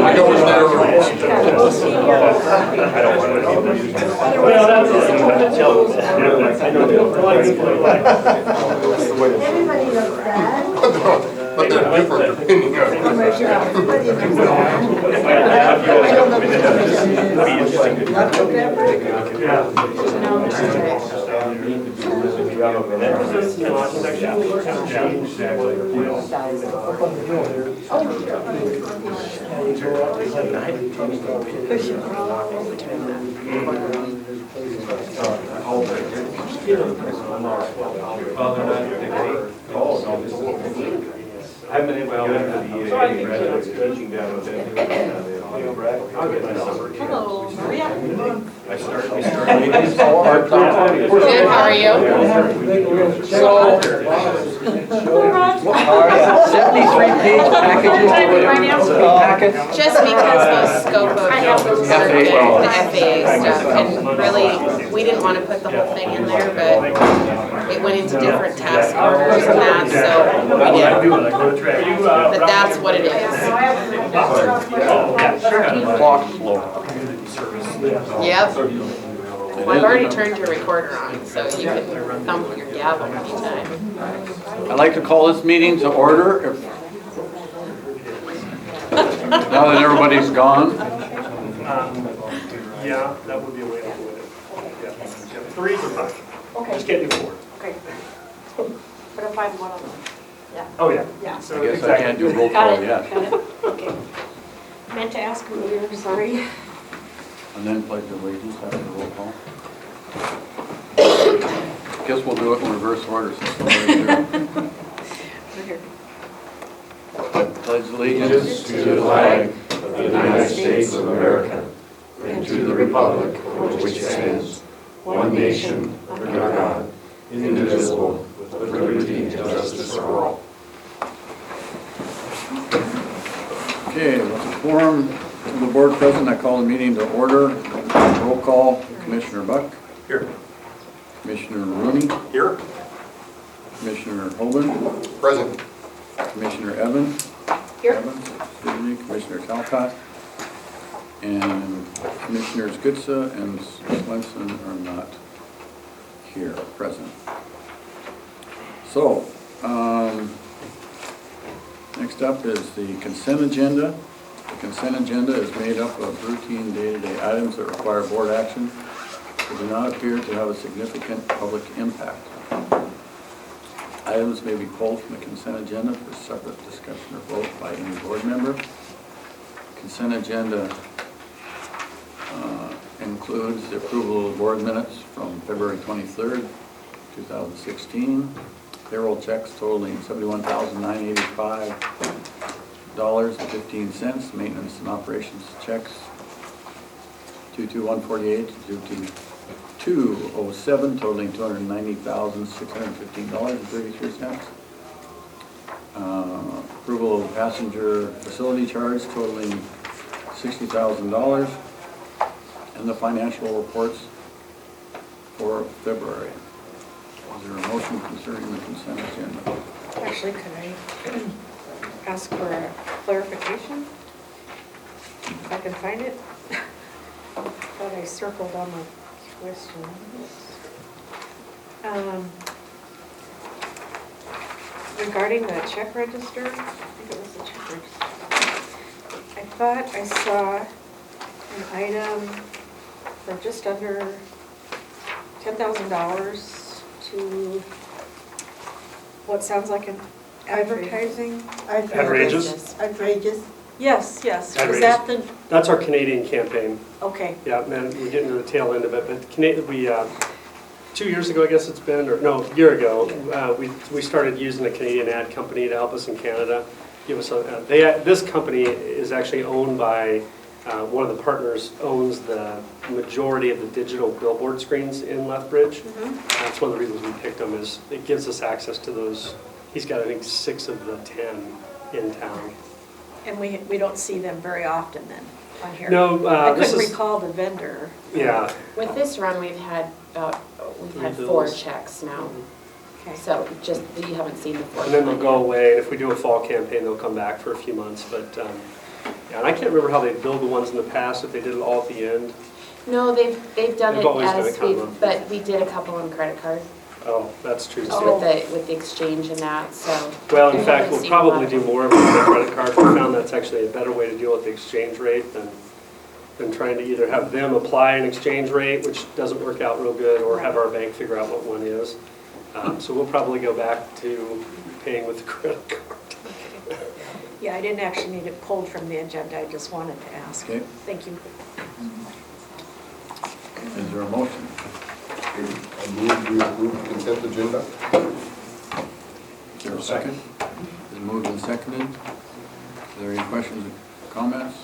Everybody knows that. But they're different depending on. I've been able to get into the EAA graduate teaching down with them. Hello, Maria. I started. Good, how are you? So, 73-page packages or whatever. Packets. Just because the scope of the circuit, the FAA stuff, and really, we didn't want to put the whole thing in there, but it went into different task orders and that, so we did. But that's what it is. Clock slow. Yep. Well, I've already turned your recorder on, so you can thump your gavel anytime. I'd like to call this meeting to order. Now that everybody's gone. Yeah, that would be a way to do it. Yeah. 3 or 5. Okay. Just can't do 4. Okay. But if I'm one of them. Yeah. Oh, yeah. Yeah. So I guess I exactly. can't do roll Got call it, yet. got it. Okay. Meant to ask earlier, sorry. And then pledge allegiance after the roll call. Guess we'll do it in reverse order since we're right here. I pledge allegiance to the flag of the United States of America and to the republic for which it stands, one nation, under God, indivisible, with liberty and justice for all. Okay, with the quorum of the board present, I call the meeting to order. Roll call, Commissioner Buck. Here. Commissioner Rooney. Here. Commissioner Hoban. Present. Commissioner Evans. Here. Evans, excuse me, Commissioner Talcott. And Commissioners Gutsa and Swenson are not here, present. So, next up is the consent agenda. The consent agenda is made up of routine day-to-day items that require board action that do not appear to have a significant public impact. Items may be pulled from the consent agenda for separate discussion or vote by any board member. Consent agenda includes the approval of board minutes from February 23rd, 2016. Payroll checks totaling $71,985.15. Maintenance and operations checks 22148 to 22207 totaling $290,615.33. Approval of passenger facility charge totaling $60,000. And the financial reports for February. Is there a motion concerning the consent agenda? Actually, could I ask for a clarification? If I can find it? Thought I circled on my question. Regarding the check register, I think it was the check register. I thought I saw an item for just under $10,000 to what sounds like an advertising. Outrageous. Outrageous. Yes, yes. Was Outrageous. that the, That's our Canadian campaign. okay. Yeah, man, we're getting to the tail end of it, but we, 2 years ago, I guess it's been, or no, a year ago, we started using a Canadian ad company to help us in Canada. Give us this company is actually owned by one of the partners owns the majority of the digital billboard screens in Lethbridge. That's one of the reasons we picked them is it gives us access to those. He's got, I think, 6 of the 10 in town. And we don't see them very often then on here? No, I this couldn't is, recall the vendor. yeah. With this run, we've had 4 bills. checks now. Okay. So just, you haven't seen the 4th And then they'll one go yet. away, and if we do a fall campaign, they'll come back for a few months, but Yeah, and I can't remember how they billed the ones in the past, if they did it all at the end. No, they've done They've it always done as it kind of we, monthly. but we did a couple on credit card Oh, that's true just too. with the exchange and that, so. Well, in I fact, haven't we'll seen probably one. do more of it with the credit card. We found that's actually a better way to deal with the exchange rate than trying to either have them apply an exchange rate, which doesn't work out real good, or have our bank figure out what one is. So we'll probably go back to paying with the credit card. Yeah, I didn't actually need it pulled from the agenda, I just wanted to ask. Okay. Thank you. Is there a motion? I move we approve the consent agenda. Is there a second? Is moved and seconded. Are there any questions or comments?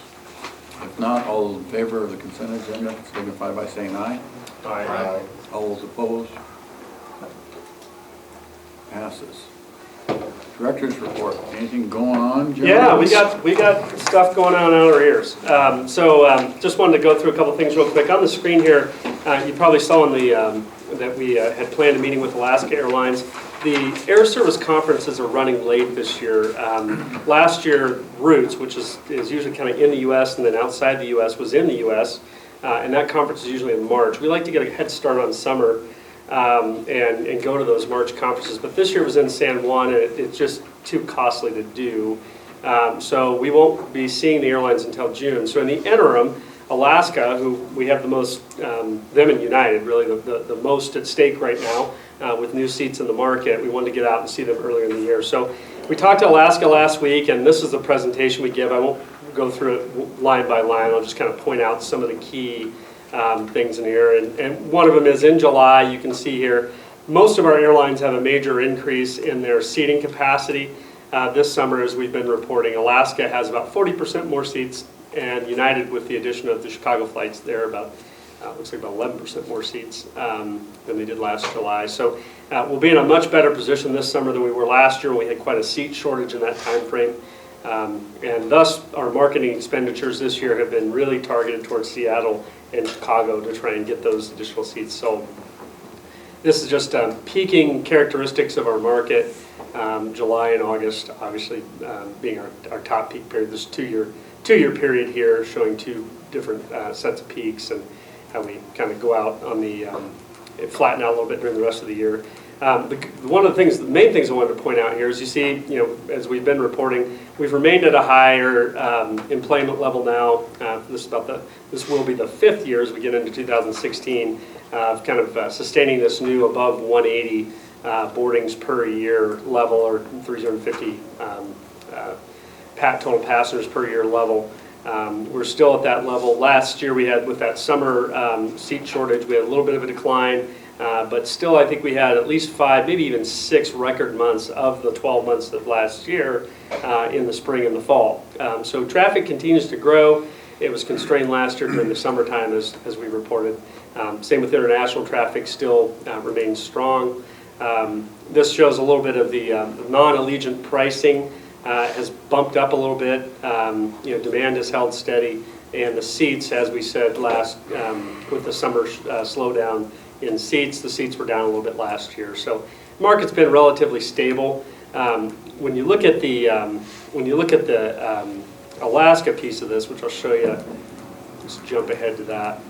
If not, all in favor of the consent agenda signify by saying aye. Aye. All those opposed? Passes. Director's report, anything going on, Jim? Yeah, we got stuff going on out our ears. Just wanted to go through a couple things real quick. On the screen here, you probably saw in the that we had planned a meeting with Alaska Airlines. The Air Service conferences are running late this year. Last year, Roots, which is usually kind of in the U.S. and then outside the U.S., was in the U.S., and that conference is usually in March. We like to get a head start on summer and go to those March conferences, but this year was in San Juan, and it's just too costly to do. So we won't be seeing the airlines until June. So in the interim, Alaska, who we have the most, them and United, really the most at stake right now with new seats in the market. We wanted to get out and see them earlier in the year. So we talked to Alaska last week, and this is the presentation we give. I won't go through it line by line. I'll just kind of point out some of the key things in here. And one of them is in July, you can see here, most of our airlines have a major increase in their seating capacity this summer, as we've been reporting. Alaska has about 40% more seats, and United, with the addition of the Chicago flights, there about looks like about 11% more seats than they did last July. So we'll be in a much better position this summer than we were last year when we had quite a seat shortage in that time frame. And thus, our marketing expenditures this year have been really targeted towards Seattle and Chicago to try and get those additional seats sold. This is just peaking characteristics of our market. July and August, obviously, being our top peak period. This two-year period here, showing two different sets of peaks and how we kind of go out on the flatten out a little bit during the rest of the year. One of the main things I wanted to point out here is, you see, as we've been reporting, we've remained at a higher employment level now. This will be the 5th year as we get into 2016 of kind of sustaining this new above 180 boardings per year level, or 350 total passengers per year level. We're still at that level. Last year we had, with that summer seat shortage, we had a little bit of a decline. But still, I think we had at least 5, maybe even 6 record months of the 12 months of last year in the spring and the fall. So traffic continues to grow. It was constrained last year during the summertime, as we reported. Same with international traffic, still remains strong. This shows a little bit of the non-Allegiant pricing has bumped up a little bit. Demand has held steady, and the seats, as we said last, with the summer slowdown in seats, the seats were down a little bit last year. So the market's been relatively stable. When you look at the Alaska piece of this, which I'll show you, just jump ahead to that,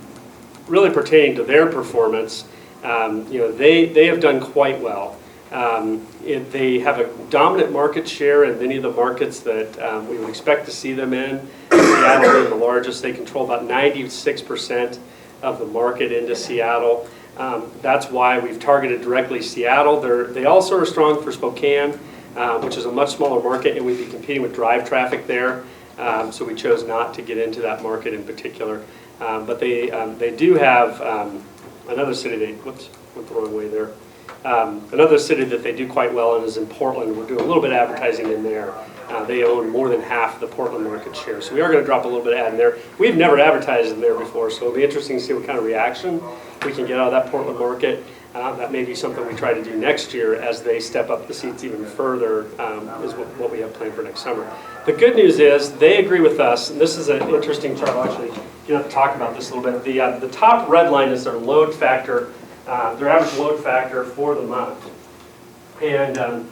really pertaining to their performance, they have done quite well. They have a dominant market share in many of the markets that we would expect to see them in. Seattle being the largest, they control about 96% of the market into Seattle. That's why we've targeted directly Seattle. They also are strong for Spokane, which is a much smaller market, and we'd be competing with drive traffic there. So we chose not to get into that market in particular. But they do have another city. Went the wrong way there. Another city that they do quite well in is in Portland. We're doing a little bit of advertising in there. They own more than half the Portland market share. So we are going to drop a little bit of ad in there. We've never advertised in there before, so it'll be interesting to see what kind of reaction we can get out of that Portland market. That may be something we try to do next year as they step up the seats even further, is what we have planned for next summer. The good news is they agree with us, and this is an interesting chart. I'll actually get to talk about this a little bit. The top red line is their load factor, their average load factor for the month. And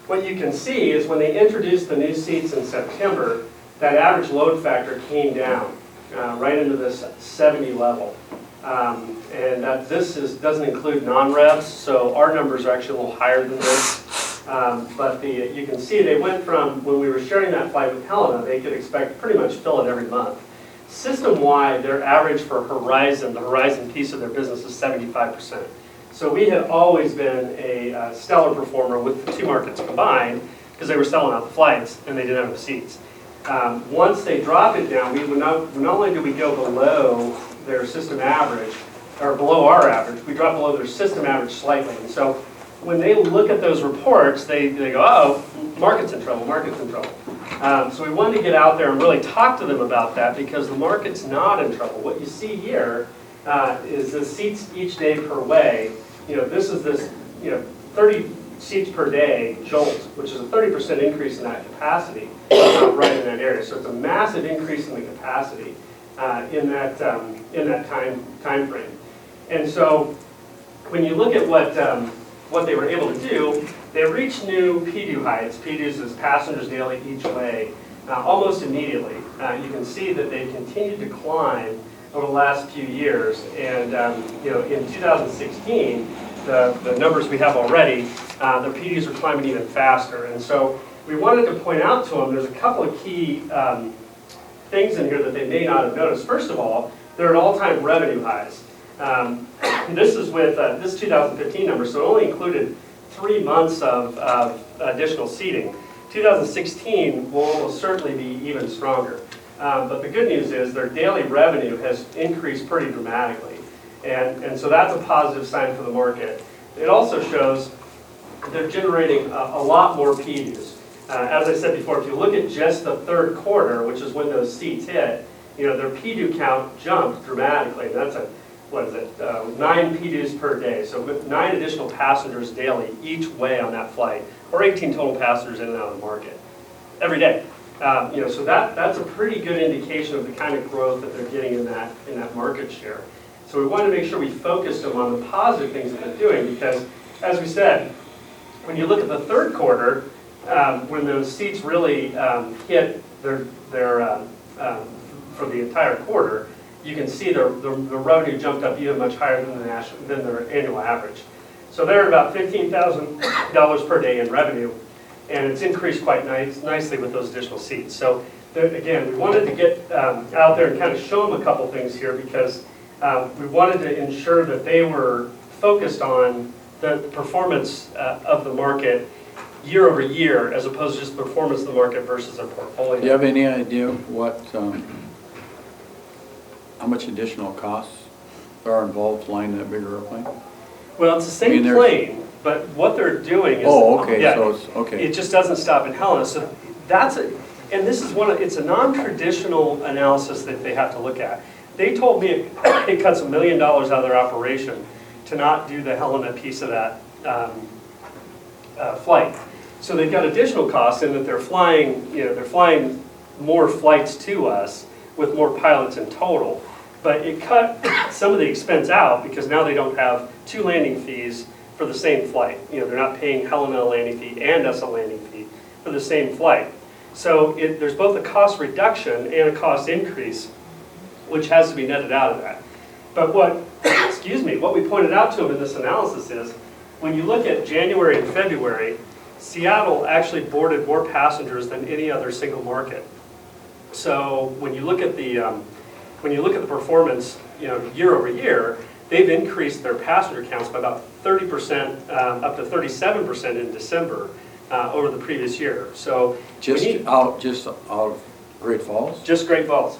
what you can see is when they introduced the new seats in September, that average load factor came down right into this 70 level. And this doesn't include non-revs, so our numbers are actually a little higher than this. But you can see they went from, when we were sharing that flight with Helena, they could expect to pretty much fill it every month. System-wide, their average for Horizon, the Horizon piece of their business, is 75%. So we had always been a stellar performer with the two markets combined, because they were selling out the flights and they didn't have the seats. Once they drop it down, not only do we go below their system average, or below our average, we drop below their system average slightly. And so when they look at those reports, they go, oh, market's in trouble, market's in trouble. So we wanted to get out there and really talk to them about that, because the market's not in trouble. What you see here is the seats each day per way. This is 30 seats per day jolt, which is a 30% increase in that capacity right in that area. So it's a massive increase in the capacity in that time frame. And so when you look at what they were able to do, they reached new PDU heights. PDUs is passengers daily each way, almost immediately. You can see that they continued to climb over the last few years. And in 2016, the numbers we have already, the PDUs are climbing even faster. And so we wanted to point out to them, there's a couple of key things in here that they may not have noticed. First of all, they're at all-time revenue highs. This is with this 2015 number, so it only included 3 months of additional seating. 2016 will almost certainly be even stronger. But the good news is their daily revenue has increased pretty dramatically. And so that's a positive sign for the market. It also shows they're generating a lot more PDUs. As I said before, if you look at just the third quarter, which is when those seats hit, their PDU count jumped dramatically. That's 9 PDUs per day. So with 9 additional passengers daily each way on that flight, or 18 total passengers in and out of the market every day. So that's a pretty good indication of the kind of growth that they're getting in that market share. So we wanted to make sure we focused them on the positive things that they're doing, because, as we said, when you look at the third quarter, when those seats really hit their for the entire quarter, you can see the revenue jumped up even much higher than their annual average. So they're at about $15,000 per day in revenue, and it's increased quite nicely with those additional seats. So again, we wanted to get out there and kind of show them a couple things here, because we wanted to ensure that they were focused on the performance of the market year over year, as opposed to just the performance of the market versus their portfolio. Do you have any idea what, how much additional costs are involved flying that bigger airplane? Well, it's the same plane, but what they're doing is... Oh, okay, yeah, so it's, okay. It just doesn't stop in Helena. So that's and this is it's a non-traditional analysis that they have to look at. They told me it cuts $1 million out of their operation to not do the Helena piece of that flight. So they've got additional costs in that they're flying more flights to us with more pilots in total. But it cut some of the expense out, because now they don't have 2 landing fees for the same flight. They're not paying Helena a landing fee and us a landing fee for the same flight. So there's both a cost reduction and a cost increase, which has to be netted out of that. But what we pointed out to them in this analysis is, when you look at January and February, Seattle actually boarded more passengers than any other single market. So when you look at the performance, year over year, they've increased their passenger counts by about 30%, up to 37% in December over the previous year. So Just out of Great Falls? Just Great Falls.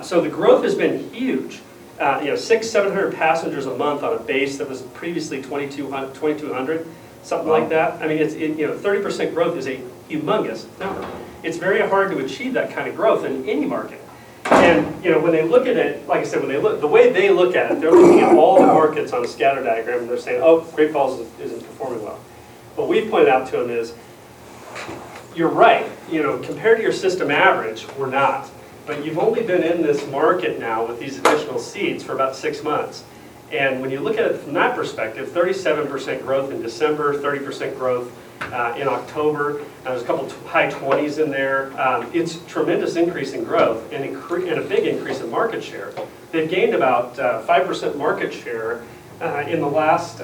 So the growth has been huge. 600-700 passengers a month on a base that was previously 2,200, something like that. I mean, 30% growth is a humongous number. It's very hard to achieve that kind of growth in any market. And when they look at it, like I said, the way they look at it, they're looking at all the markets on a scatter diagram, and they're saying, oh, Great Falls isn't performing well. What we've pointed out to them is, you're right. Compared to your system average, we're not. But you've only been in this market now with these additional seats for about 6 months. And when you look at it from that perspective, 37% growth in December, 30% growth in October. There's a couple high 20s in there. It's tremendous increase in growth and a big increase in market share. They've gained about 5% market share in the last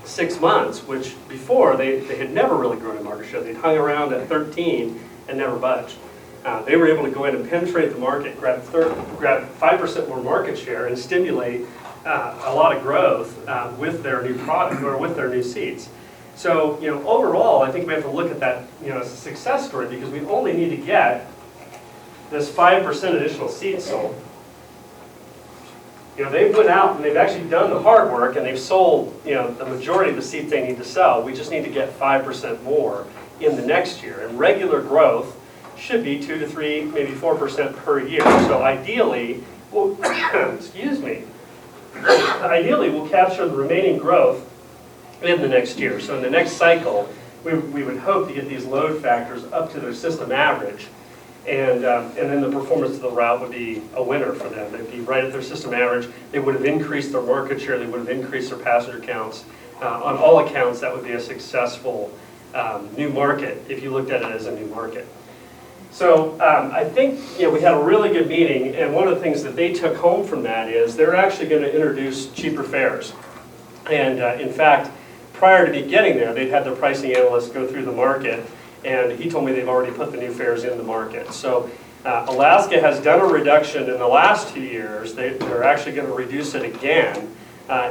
6 months, which before they had never really grown in market share. They'd hung around at 13 and never budged. They were able to go in and penetrate the market, grab 5% more market share, and stimulate a lot of growth with their new product or with their new seats. So, overall, I think we have to look at that, as a success story, because we only need to get this 5% additional seats sold. They've went out and they've actually done the hard work and they've sold, the majority of the seats they need to sell. We just need to get 5% more in the next year. And regular growth should be 2 to 3, maybe 4% per year. So ideally, excuse me, ideally we'll capture the remaining growth in the next year. So in the next cycle, we would hope to get these load factors up to their system average. And then the performance of the route would be a winner for them. They'd be right at their system average. They would have increased their market share. They would have increased their passenger counts. On all accounts, that would be a successful new market if you looked at it as a new market. So I think we had a really good meeting, and one of the things that they took home from that is they're actually going to introduce cheaper fares. And in fact, prior to me getting there, they'd had their pricing analyst go through the market, and he told me they've already put the new fares in the market. So Alaska has done a reduction in the last 2 years. They're actually going to reduce it again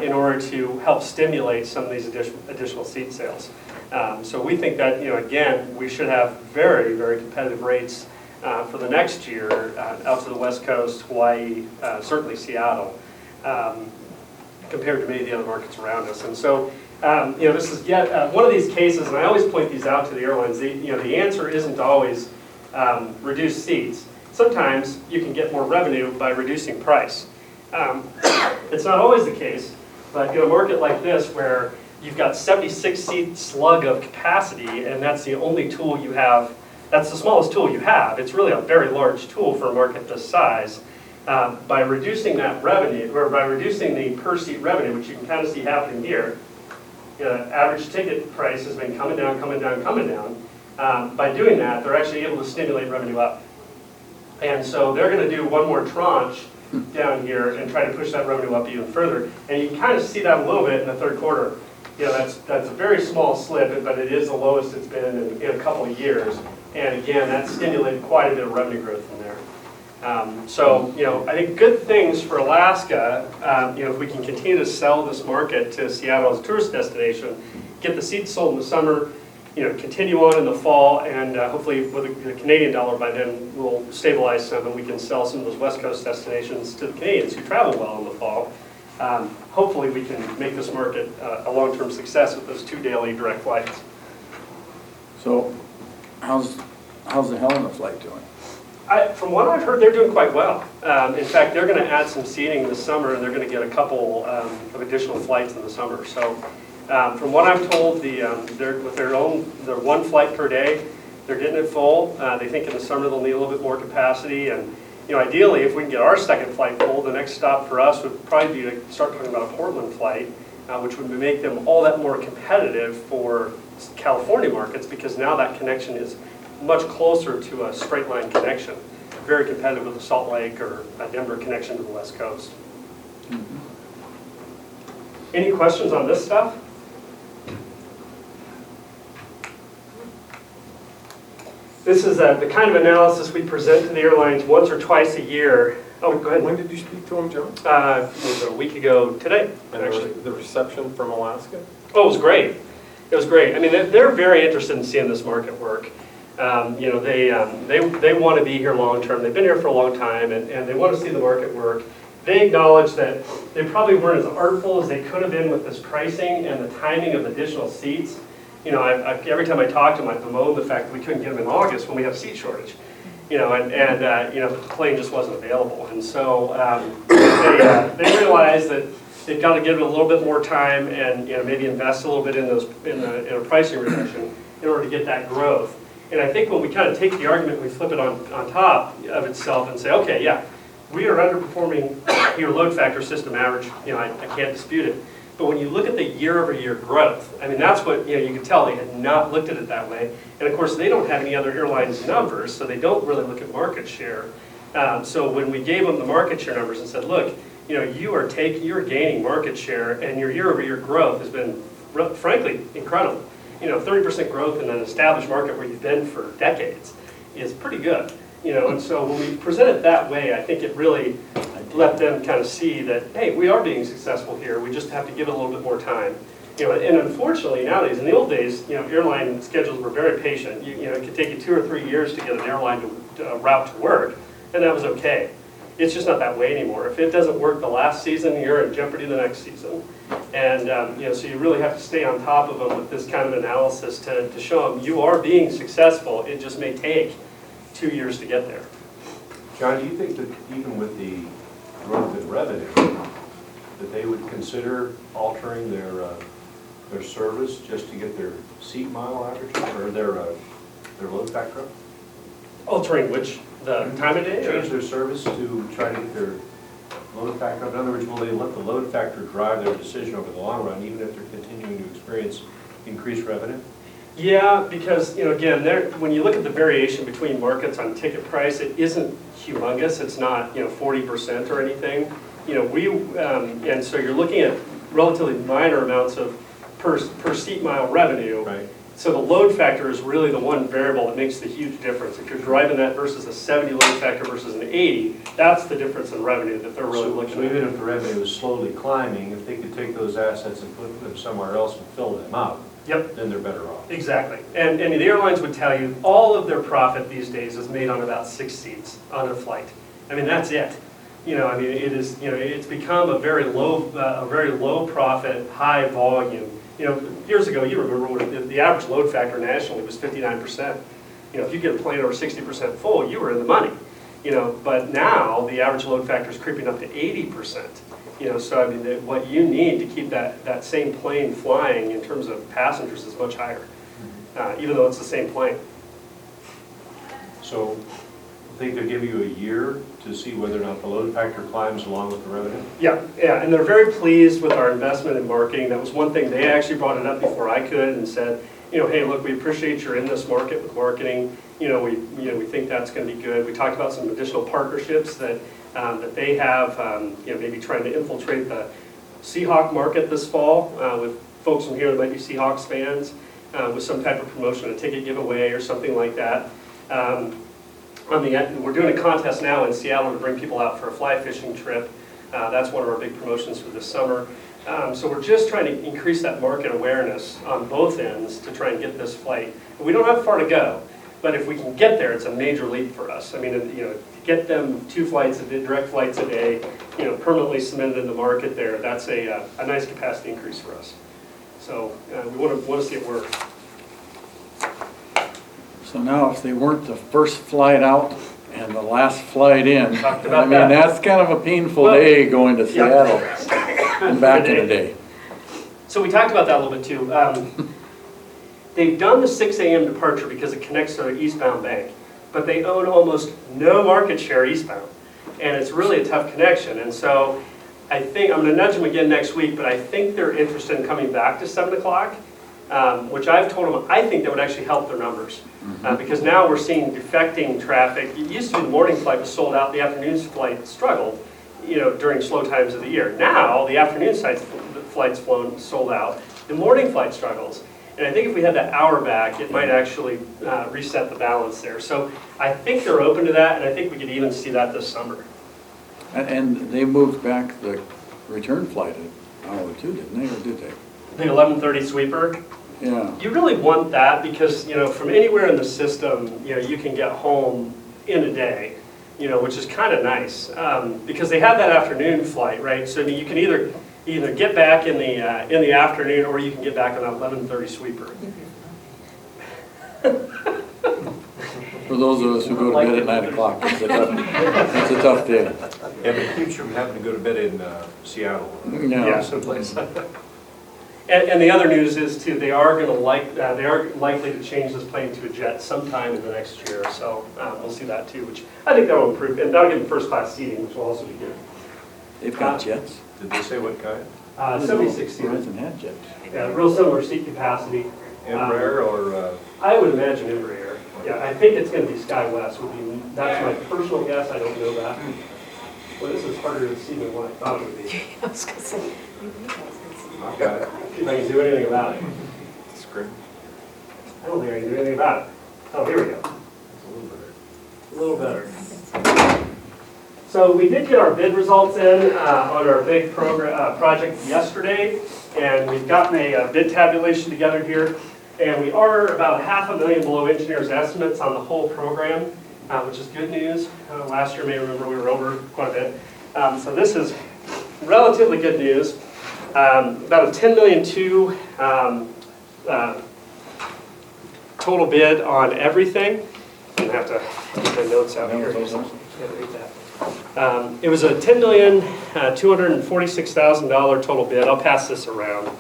in order to help stimulate some of these additional seat sales. So we think that, again, we should have very, very competitive rates for the next year out to the West Coast, Hawaii, certainly Seattle, compared to many of the other markets around us. And so, this is yet one of these cases, and I always point these out to the airlines. The answer isn't always reduce seats. Sometimes you can get more revenue by reducing price. It's not always the case, but in a market like this where you've got 76 seat slug of capacity, and that's the only tool you have, that's the smallest tool you have. It's really a very large tool for a market this size. By reducing that revenue, or by reducing the per seat revenue, which you can kind of see happening here, average ticket price has been coming down, coming down, coming down. By doing that, they're actually able to stimulate revenue up. And so they're going to do one more tranche down here and try to push that revenue up even further. And you can kind of see that a little bit in the third quarter. That's a very small slip, but it is the lowest it's been in a couple of years. And again, that stimulated quite a bit of revenue growth from there. So, I think good things for Alaska, if we can continue to sell this market to Seattle as a tourist destination, get the seats sold in the summer, continue on in the fall, and hopefully with the Canadian dollar by then will stabilize some and we can sell some of those West Coast destinations to the Canadians who travel well in the fall. Hopefully we can make this market a long-term success with those 2 daily direct flights. So how's the Helena flight doing? From what I've heard, they're doing quite well. In fact, they're going to add some seating this summer, and they're going to get a couple of additional flights in the summer. So, from what I'm told, with their 1 flight per day, they're getting it full. They think in the summer they'll need a little bit more capacity, and ideally, if we can get our second flight full, the next stop for us would probably be to start talking about a Portland flight, which would make them all that more competitive for California markets, because now that connection is much closer to a straight line connection, very competitive with the Salt Lake or a Denver connection to the West Coast. Mm-hmm. Any questions on this stuff? This is the kind of analysis we present to the airlines once or twice a year. Oh, go ahead. When did you speak to him, John? It was a week ago today, actually. The reception from Alaska? Oh, it was great. It was great. I mean, they're very interested in seeing this market work. They want to be here long term. They've been here for a long time, and they want to see the market work. They acknowledge that they probably weren't as artful as they could have been with this pricing and the timing of additional seats. Every time I talk to them, I bemoan the fact that we couldn't get them in August when we have seat shortage. The plane just wasn't available, and so they realized that they've got to give it a little bit more time and maybe invest a little bit in a pricing reduction in order to get that growth. And I think when we kind of take the argument, we flip it on top of itself and say, okay, yeah, we are underperforming your load factor system average. I can't dispute it. But when you look at the year-over-year growth, I mean, that's what, you can tell they had not looked at it that way. And of course, they don't have any other airlines numbers, so they don't really look at market share. So when we gave them the market share numbers and said, look, you're gaining market share, and your year-over-year growth has been, frankly, incredible. 30% growth in an established market where you've been for decades is pretty good. And so when we present it that way, I think it really let them kind of see that, hey, we are being successful here. We just have to give it a little bit more time. And unfortunately nowadays, in the old days, airline schedules were very patient. It could take you 2 or 3 years to get an airline route to work, and that was okay. It's just not that way anymore. If it doesn't work the last season, you're in jeopardy the next season. And so you really have to stay on top of them with this kind of analysis to show them you are being successful. It just may take 2 years to get there. John, do you think that even with the growth in revenue, that they would consider altering their service just to get their seat mile averages or their load factor up? Altering which? The time of day? Change their service to try to get their load factor up? In other words, will they let the load factor drive their decision over the long run, even if they're continuing to experience increased revenue? Yeah, because again, when you look at the variation between markets on ticket price, it isn't humongous. It's not 40% or anything. And so you're looking at relatively minor amounts of per seat mile revenue. Right. So the load factor is really the one variable that makes the huge difference. If you're driving that versus a 70 load factor versus an 80, that's the difference in revenue that they're really looking So at. even if the revenue is slowly climbing, if they could take those assets and put them somewhere else and fill them up, Yep. then they're better off. Exactly. And the airlines would tell you all of their profit these days is made on about 6 seats on a flight. I mean, that's it. It is, it's become a very low profit, high volume. Years ago, you remember when the average load factor nationally was 59%. If you get a plane over 60% full, you were in the money. But now the average load factor is creeping up to 80%. So I mean, what you need to keep that same plane flying in terms of passengers is much higher, even though it's the same plane. So I think they'll give you a year to see whether or not the load factor climbs along with the revenue? Yeah, and they're very pleased with our investment in marketing. That was one thing, they actually brought it up before I could and said, hey, look, we appreciate you're in this market with marketing. We think that's going to be good. We talked about some additional partnerships that they have, maybe trying to infiltrate the Seahawk market this fall with folks from here that might be Seahawks fans with some type of promotion, a ticket giveaway or something like that. We're doing a contest now in Seattle to bring people out for a fly fishing trip. That's one of our big promotions for this summer. So we're just trying to increase that market awareness on both ends to try and get this flight. We don't have far to go, but if we can get there, it's a major leap for us. I mean, to get them 2 flights, direct flights a day, permanently cemented in the market there, that's a nice capacity increase for us. So we want to see it work. So now if they weren't the first flight out and the last flight in, Talked I about mean, that. that's kind of a painful day going to Seattle and back in the day. So we talked about that a little bit too. They've done the 6 a.m. departure because it connects to the eastbound bank, but they own almost no market share eastbound. And it's really a tough connection. And so I think, I'm going to nudge them again next week, but I think they're interested in coming back to 7 o'clock, which I've told them I think that would actually help their numbers. Because now we're seeing defecting traffic. It used to be the morning flight was sold out, the afternoon flight struggled, during slow times of the year. Now the afternoon flight's sold out, the morning flight struggles. And I think if we had that hour back, it might actually reset the balance there. So I think they're open to that, and I think we could even see that this summer. And they moved back the return flight an hour or two, didn't they, or did they? The 11:30 sweeper. Yeah. You really want that because, from anywhere in the system, you can get home in a day, which is kind of nice. Because they have that afternoon flight, right? So you can either get back in the afternoon or you can get back on that 11:30 sweeper. For those of us who go to bed at 9 o'clock, it's a tough day. Yeah, but it keeps you from having to go to bed in Seattle. Yeah. Someplace. And the other news is too, they are likely to change this plane to a jet sometime in the next year. So we'll see that too, which I think that will improve, and that'll give them first class seating, which will also be good. They've got jets. Did they say what kind? 76 seater. Runs and head jets. Yeah, real similar seat capacity. Embraer or? I would imagine Embraer. Yeah, I think it's going to be SkyWest. That's my personal guess. I don't know that. Well, this is harder to see than what I thought it would be. I was gonna say. Okay. See if I can do anything about it. Screen. I don't think I can do anything about it. Oh, here we go. A little better. So we did get our bid results in on our big project yesterday, and we've gotten a bid tabulation together here. And we are about $500,000 below engineers' estimates on the whole program, which is good news. Last year, you may remember, we were over quite a bit. So this is relatively good news. About a $10.2 million total bid on everything. I'm gonna have to get the notes out here. Can't read that. It was a $10,246,000 total bid. I'll pass this around.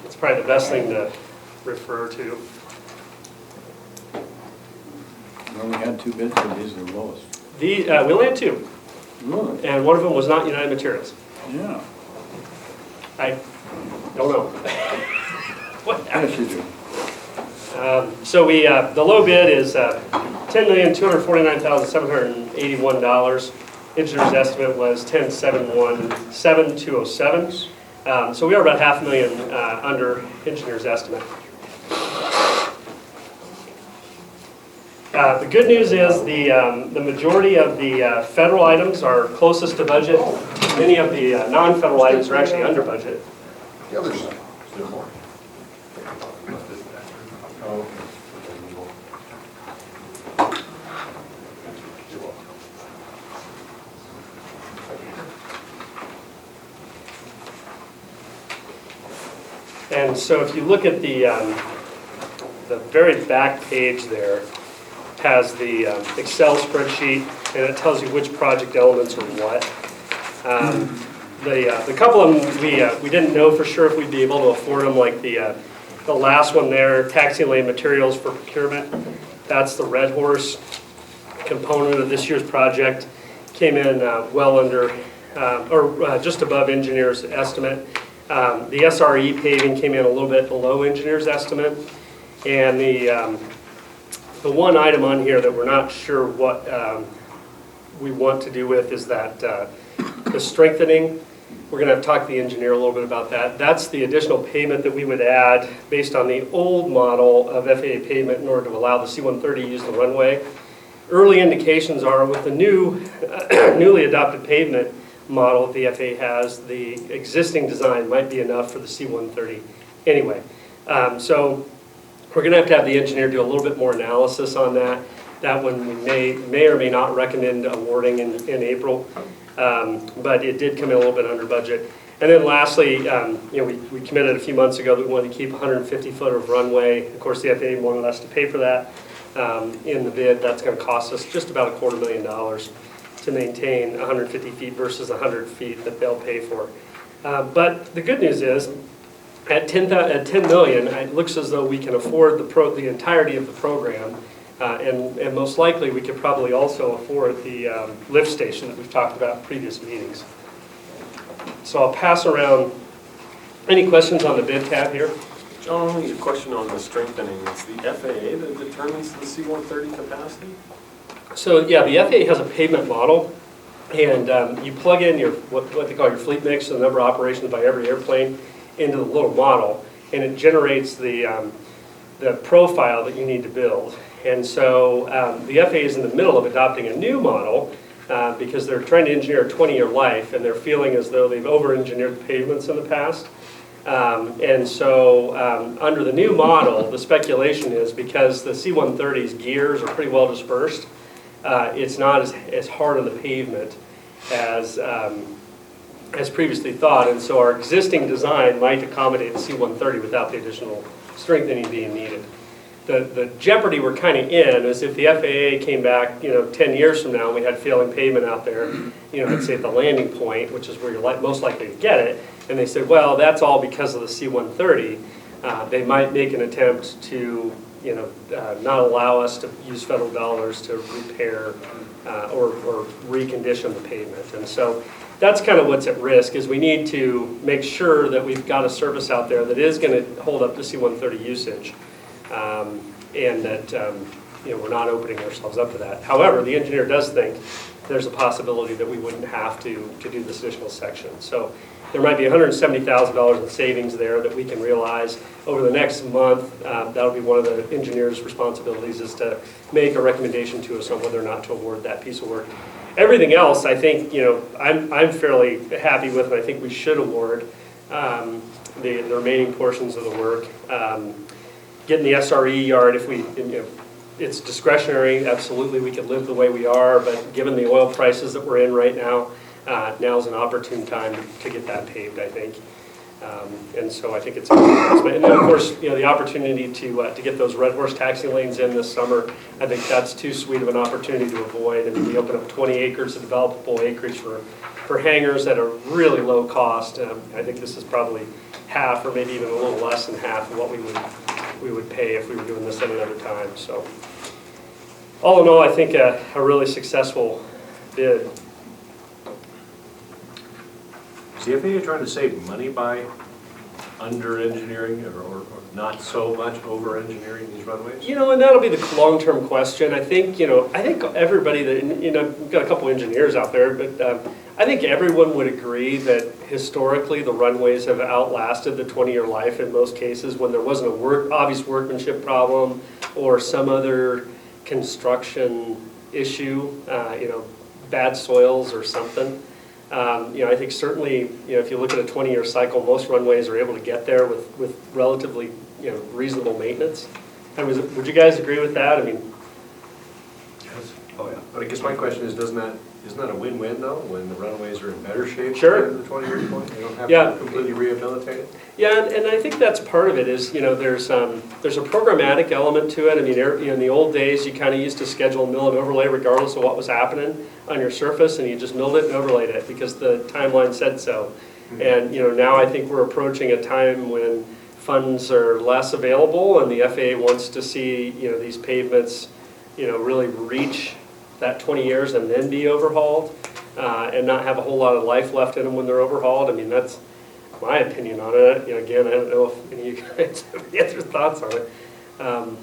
It's probably the best thing to refer to. We only had 2 bids, so these are the lowest. We only had 2, Really? and one of them was not United Materials. Yeah. I don't know. What happened? Yes, you do. So the low bid is $10,249,781. Engineer's estimate was $10,717,207. So we are about $500,000 under engineer's estimate. The good news is the majority of the federal items are closest to budget. Many of the non-federal items are actually under budget. The other side. Still more. Oh. And so if you look at the very back page there, has the Excel spreadsheet, and it tells you which project elements are what. The couple of them we didn't know for sure if we'd be able to afford them, like the last one there, taxi lane materials for procurement. That's the Red Horse component of this year's project. Came in well under, or just above engineer's estimate. The SRE paving came in a little bit below engineer's estimate. And the one item on here that we're not sure what we want to do with is that the strengthening. We're going to have to talk to the engineer a little bit about that. That's the additional payment that we would add based on the old model of FAA pavement in order to allow the C-130 to use the runway. Early indications are with the newly adopted pavement model the FAA has, the existing design might be enough for the C-130 anyway. So we're going to have the engineer do a little bit more analysis on that. That one we may or may not recommend awarding in April, but it did come in a little bit under budget. And then lastly, we committed a few months ago that we wanted to keep 150 foot of runway. Of course, the FAA wanted us to pay for that in the bid. That's going to cost us just about $250,000 to maintain 150 feet versus 100 feet that they'll pay for. But the good news is, at $10 million, it looks as though we can afford the entirety of the program, and most likely we could probably also afford the lift station that we've talked about in previous meetings. So I'll pass around. Any questions on the bid tab here? John, only a question on the strengthening. It's the FAA that determines the C-130 capacity? So yeah, the FAA has a pavement model, and you plug in your what they call your fleet mix, the number of operations by every airplane, into the little model, and it generates the profile that you need to build. And so the FAA is in the middle of adopting a new model because they're trying to engineer a 20-year life, and they're feeling as though they've over-engineered the pavements in the past. And so under the new model, the speculation is because the C-130's gears are pretty well dispersed, it's not as hard on the pavement as previously thought, and so our existing design might accommodate the C-130 without the additional strengthening being needed. The jeopardy we're kind of in is if the FAA came back, 10 years from now and we had failing pavement out there, let's say at the landing point, which is where you're most likely to get it, and they said, well, that's all because of the C-130, they might make an attempt to not allow us to use federal dollars to repair or recondition the pavement. And so that's kind of what's at risk, is we need to make sure that we've got a service out there that is going to hold up to C-130 usage, and that we're not opening ourselves up to that. However, the engineer does think there's a possibility that we wouldn't have to do this additional section. So there might be $170,000 in savings there that we can realize over the next month. That'll be one of the engineer's responsibilities, is to make a recommendation to us on whether or not to award that piece of work. Everything else, I think, I'm fairly happy with, and I think we should award the remaining portions of the work. Getting the SRE yard, if we, it's discretionary, absolutely, we could live the way we are, but given the oil prices that we're in right now, now's an opportune time to get that paved, I think. And so I think it's, and then of course, the opportunity to get those Red Horse taxi lanes in this summer, I think that's too sweet of an opportunity to avoid. And we open up 20 acres of developable acreage for hangars at a really low cost. I think this is probably half, or maybe even a little less than half of what we would pay if we were doing this at another time. So all in all, I think a really successful bid. Is the FAA trying to save money by under-engineering or not so much over-engineering these runways? And that'll be the long-term question. I think everybody that, we've got a couple engineers out there, but I think everyone would agree that historically the runways have outlasted the 20-year life in most cases when there wasn't a obvious workmanship problem or some other construction issue, bad soils or something. I think certainly, if you look at a 20-year cycle, most runways are able to get there with relatively, reasonable maintenance. And would you guys agree with that? I mean, Yes. Oh, yeah. But I guess my question is, isn't that a win-win though, when the runways are in better shape? Sure. At the 20-year point, you don't have Yeah. to completely rehabilitate it? yeah, and I think that's part of it is, there's a programmatic element to it. I mean, in the old days, you kind of used to schedule mill and overlay regardless of what was happening on your surface, and you just milled it and overlaid it because the timeline said so. And, now I think we're approaching a time when funds are less available, and the FAA wants to see, these pavements, really reach that 20 years and then be overhauled, and not have a whole lot of life left in them when they're overhauled. I mean, that's my opinion on it. Again, I don't know if any of you guys have any other thoughts on it. And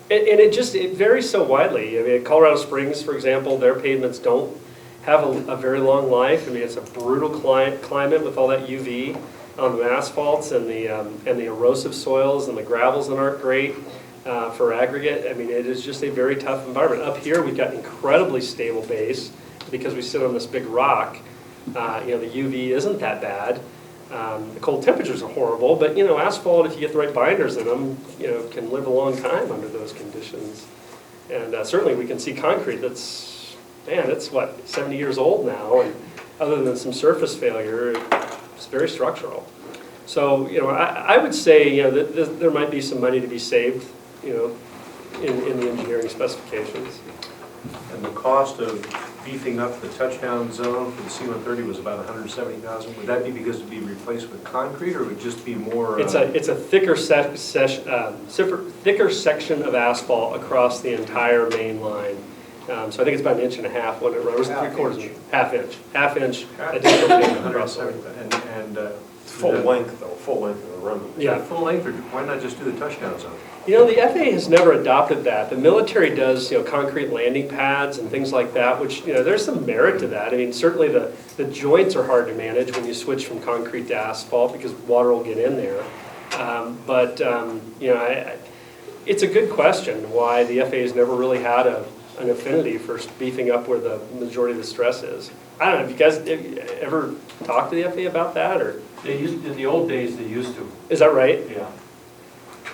it varies so widely. I mean, Colorado Springs, for example, their pavements don't have a very long life. I mean, it's a brutal climate with all that UV on the asphalts and the erosive soils and the gravels that aren't great for aggregate. I mean, it is just a very tough environment. Up here, we've got incredibly stable base because we sit on this big rock. The UV isn't that bad. The cold temperatures are horrible, but asphalt, if you get the right binders in them, can live a long time under those conditions. And certainly we can see concrete that's, it's what, 70 years old now, and other than some surface failure, it's very structural. So, I would say, that there might be some money to be saved, in the engineering specifications. And the cost of beefing up the touchdown zone for the C-130 was about $170,000. Would that be because it'd be replaced with concrete, or would it just be more? It's a thicker thicker section of asphalt across the entire main line. So I think it's about 1.5 inches when it runs, 3/4, half inch additional pavement across the line. And Full length though, full length of the runway. Yeah. full length, or why not just do the touchdown zone? The FAA has never adopted that. The military does, concrete landing pads and things like that, which, there's some merit to that. I mean, certainly the joints are hard to manage when you switch from concrete to asphalt because water will get in there. It's a good question why the FAA has never really had an affinity for beefing up where the majority of the stress is. I don't know, have you guys ever talked to the FAA about that, or? In the old days, they used to, Is that right? yeah.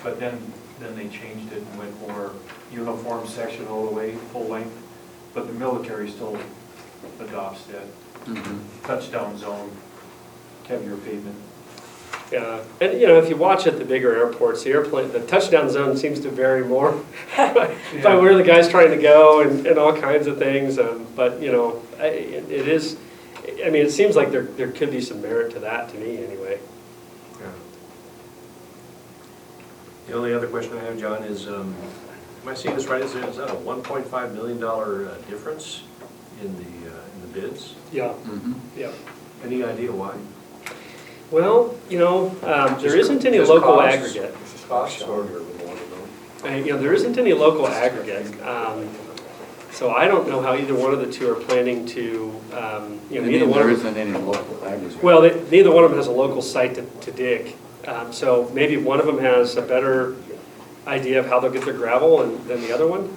But then they changed it and went more uniform section all the way, full length. But the military still adopts that touchdown zone, heavier pavement. Yeah, and if you watch at the bigger airports, the touchdown zone seems to vary more by where the guy's trying to go and all kinds of things. But it is. I mean, it seems like there could be some merit to that to me, anyway. Yeah. The only other question I have, John, is, am I seeing this right? Is that a $1.5 million difference in the bids. Yeah, Mhm. yeah. Any idea why? Well, there isn't any Just local costs? aggregate. Costs or? There isn't any local aggregate. So I don't know how either one of the two are planning to, neither one There of them. isn't any local aggregate. Well, neither one of them has a local site to dig. So maybe one of them has a better idea of how they'll get their gravel than the other one.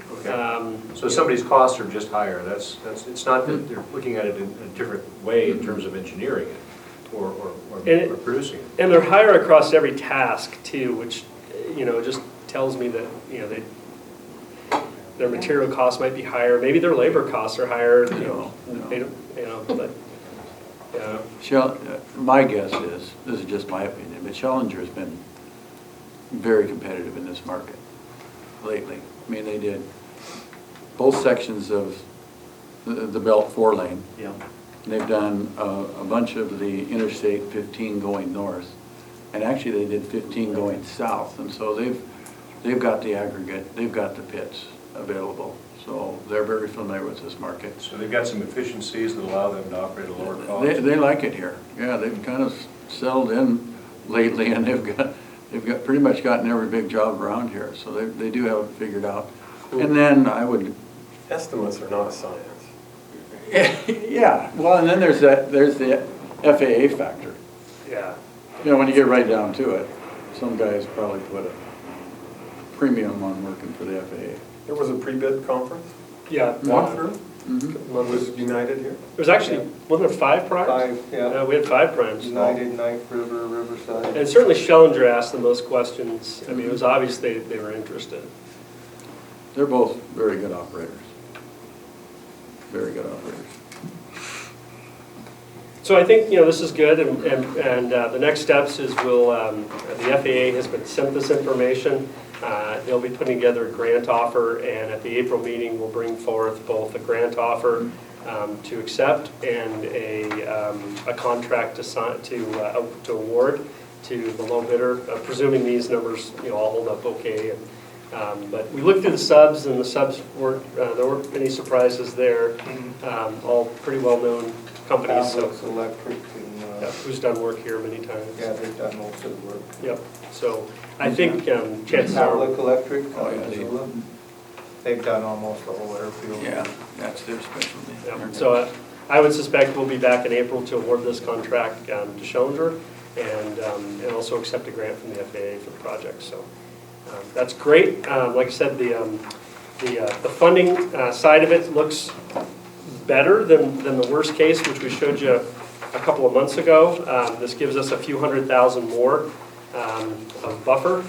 So somebody's costs are just higher, it's not that they're looking at it in a different way in terms of engineering it or producing it. And they're higher across every task too, which, just tells me that, their material costs might be higher, maybe their labor costs are higher, but, yeah. My guess is, this is just my opinion, but Schellinger's been very competitive in this market lately. I mean, they did both sections of the Belt 4-lane. Yeah. They've done a bunch of the Interstate 15 going north, and actually they did 15 going south, and so they've got the aggregate, they've got the pits available, so they're very familiar with this market. So they've got some efficiencies that allow them to operate at lower cost. They like it here. Yeah, they've kind of settled in lately, and they've got pretty much gotten every big job around here, so they do have it figured out. And then I would, Estimates are not science. yeah, well, and then there's the FAA factor. Yeah. When you get right down to it, some guys probably put a premium on working for the FAA. There was a pre-bid conference, Yeah. walkthrough, Mhm. was United here? There's actually, wasn't there 5 primes? 5, yeah. We had 5 primes. United, Knife River, Riverside. And certainly Schellinger asked the most questions. I mean, it was obvious they were interested. They're both very good operators. Very good operators. So I think, this is good, and the next steps is the FAA has been sent this information. They'll be putting together a grant offer, and at the April meeting, we'll bring forth both a grant offer to accept and a contract to award to the low bidder, presuming these numbers, all hold up okay. But we looked through the subs, and the subs there weren't any surprises there. All pretty well-known companies. So, Alex Electric and, who's done work here many times. yeah, they've done most of the work. Yep. So I think chances are. Alex Electric, Oh, yeah, Missoula, they've done almost the whole airfield. Yeah, that's their specialty. Yeah. So I would suspect we'll be back in April to award this contract to Schellinger and also accept a grant from the FAA for the project. So that's great. Like I said, the funding side of it looks better than the worst case, which we showed you a couple of months ago. This gives us a few $100,000 more of buffer.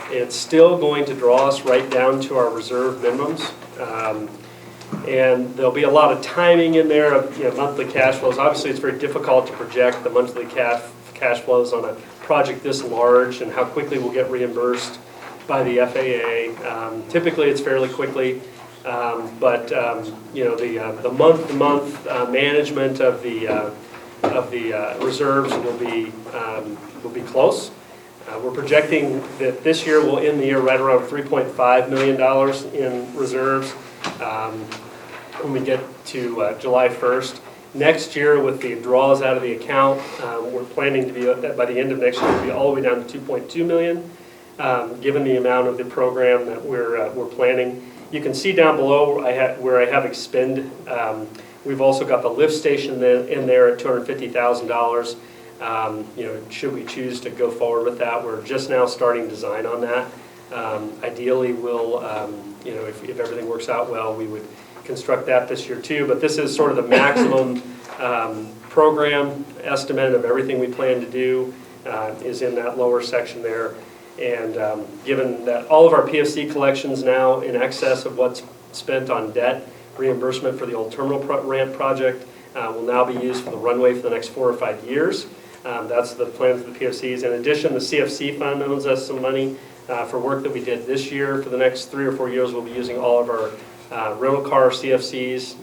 It's still going to draw us right down to our reserve minimums. And there'll be a lot of timing in there of monthly cash flows. Obviously, it's very difficult to project the monthly cash flows on a project this large and how quickly we'll get reimbursed by the FAA. Typically, it's fairly quickly. But the month-to-month management of the reserves will be close. We're projecting that this year we'll end the year right around $3.5 million in reserves when we get to July 1st. Next year, with the draws out of the account, we're planning to be, by the end of next year, be all the way down to $2.2 million, given the amount of the program that we're planning. You can see down below where I have expend. We've also got the lift station in there at $250,000. Should we choose to go forward with that, we're just now starting design on that. Ideally, we'll, if everything works out well, we would construct that this year too. But this is sort of the maximum program estimate of everything we plan to do is in that lower section there. And given that all of our PFC collections now in excess of what's spent on debt reimbursement for the old terminal ramp project will now be used for the runway for the next 4 or 5 years. That's the plan for the PFCs. In addition, the CFC fund owes us some money for work that we did this year. For the next 3 or 4 years, we'll be using all of our rental car CFCs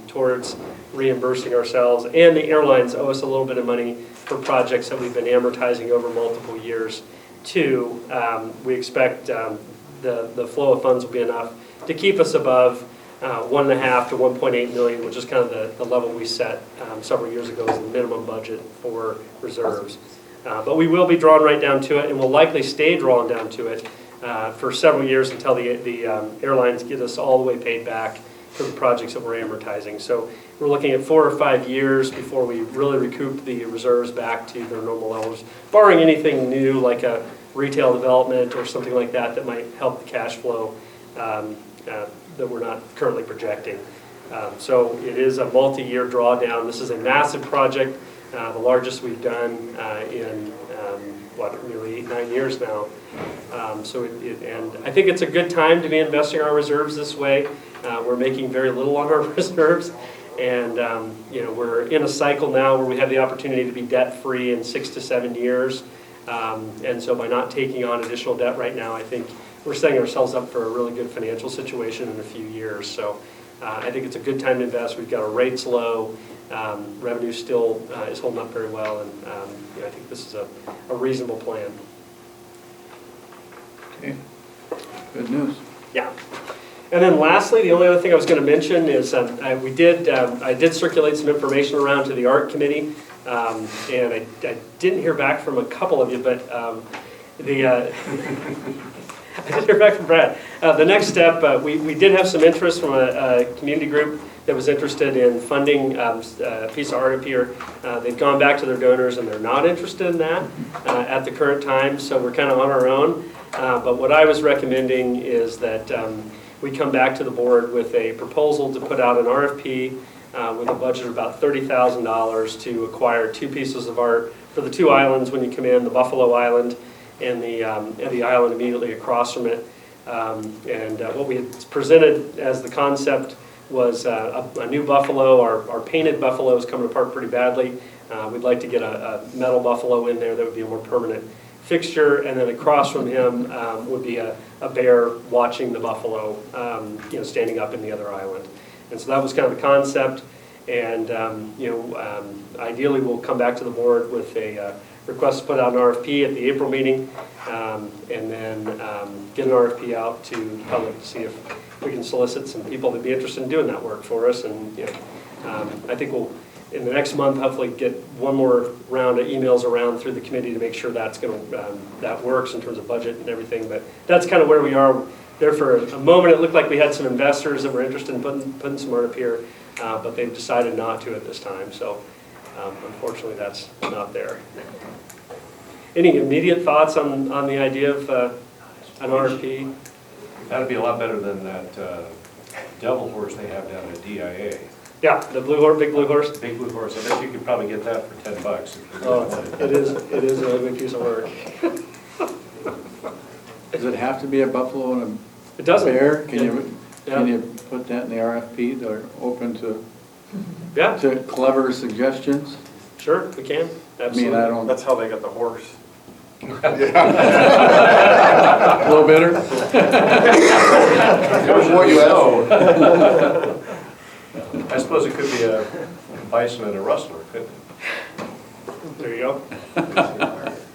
towards reimbursing ourselves. And the airlines owe us a little bit of money for projects that we've been amortizing over multiple years too. We expect the flow of funds will be enough to keep us above 1.5 to 1.8 million, which is kind of the level we set several years ago as the minimum budget for reserves. But we will be drawing right down to it, and we'll likely stay drawing down to it for several years until the airlines get us all the way paid back for the projects that we're amortizing. So we're looking at 4 or 5 years before we really recoup the reserves back to their normal levels, barring anything new like a retail development or something like that that might help the cash flow that we're not currently projecting. So it is a multi-year drawdown. This is a massive project, the largest we've done in nearly 8-9 years now. And I think it's a good time to be investing our reserves this way. We're making very little on our reserves, and we're in a cycle now where we have the opportunity to be debt-free in 6 to 7 years. And so by not taking on additional debt right now, I think we're setting ourselves up for a really good financial situation in a few years. So I think it's a good time to invest. We've got our rates low. Revenue still is holding up very well, and I think this is a reasonable plan. Okay, good news. Yeah. And then lastly, the only other thing I was going to mention is I did circulate some information around to the art committee, and I didn't hear back from a couple of you, but I did hear back from Brad. The next step, we did have some interest from a community group that was interested in funding a piece of art up here. They've gone back to their donors and they're not interested in that at the current time, so we're kind of on our own. But what I was recommending is that we come back to the board with a proposal to put out an RFP with a budget of about $30,000 to acquire 2 pieces of art for the 2 islands when you come in, the Buffalo Island and the island immediately across from it. And what we had presented as the concept was a new buffalo. Our painted buffalo is coming apart pretty badly. We'd like to get a metal buffalo in there that would be a more permanent fixture, and then across from him would be a bear watching the buffalo, standing up in the other island. And so that was kind of the concept. And ideally, we'll come back to the board with a request to put out an RFP at the April meeting, and then get an RFP out to the public to see if we can solicit some people that'd be interested in doing that work for us. And I think we'll, in the next month, hopefully get one more round of emails around through the committee to make sure that works in terms of budget and everything. But that's kind of where we are. There for a moment, it looked like we had some investors that were interested in putting some art up here, but they've decided not to at this time. So unfortunately, that's not there. Any immediate thoughts on the idea of an RFP? That'd be a lot better than that devil horse they have down at DIA. Yeah, the blue horse, big blue horse. Big blue horse. I bet you could probably get that for $10 if you really Oh, wanted it is a really big piece of work. Does it have to be a buffalo and It a doesn't. bear? Yeah. Can you put that in the RFP? They're open to Yeah, clever suggestions? sure, we can. I Absolutely. mean, I don't, That's how they got the horse. a little bitter? What you asked for. I suppose it could be a bison and a rustler, couldn't it? There you go.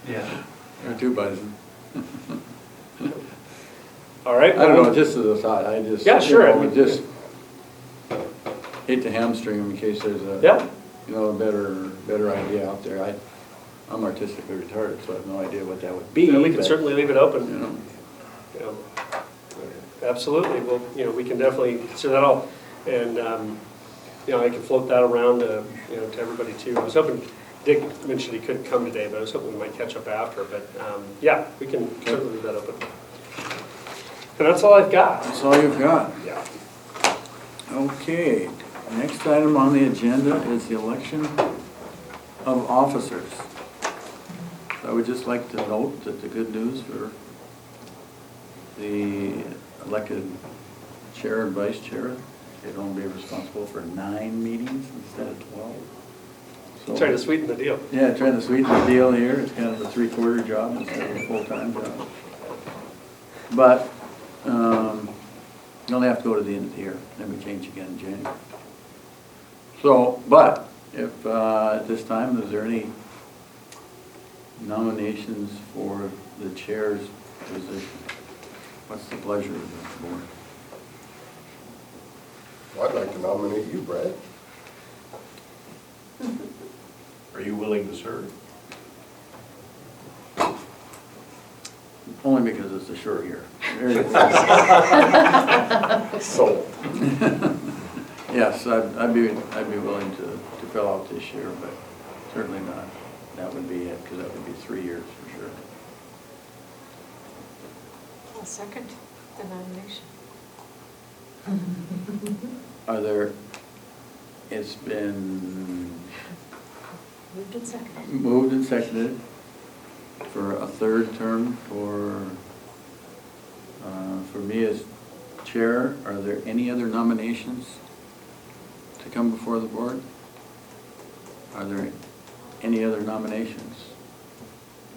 Yeah. Or 2 bison. All right. I don't know, just as a thought, I just. Yeah, sure. Just hate to hamstring them in case there's a. Yeah. A better idea out there. I'm artistically retarded, so I have no idea what that would be. Yeah, we can but, certainly leave it open. You know, Yeah. Absolutely. Well, we can definitely consider that all. And, I can float that around, to everybody too. I was hoping, Dick mentioned he couldn't come today, but I was hoping we might catch up after. But, yeah, we can certainly leave that open. And that's all I've got. that's all you've got. Yeah. Okay, next item on the agenda is the election of officers. I would just like to note that the good news for the elected chair and vice chair, they'd only be responsible for 9 meetings instead of 12. So, Trying to sweeten the deal. yeah, trying to sweeten the deal here. It's kind of a 3/4 job instead of a full-time job. But you only have to go to the end of the year, then we change again in January. So, but if at this time, is there any nominations for the chair's position? What's the pleasure of the board? Well, I'd like to nominate you, Brad. Are you willing to serve? Only because it's a short year. There you go. Sold. Yes, I'd be willing to fill out this year, but certainly not. That would be it, because that would be 3 years for sure. I'll second the nomination. Are there, it's been Moved and seconded. moved and seconded for a third term for me as chair. Are there any other nominations to come before the board? Are there any other nominations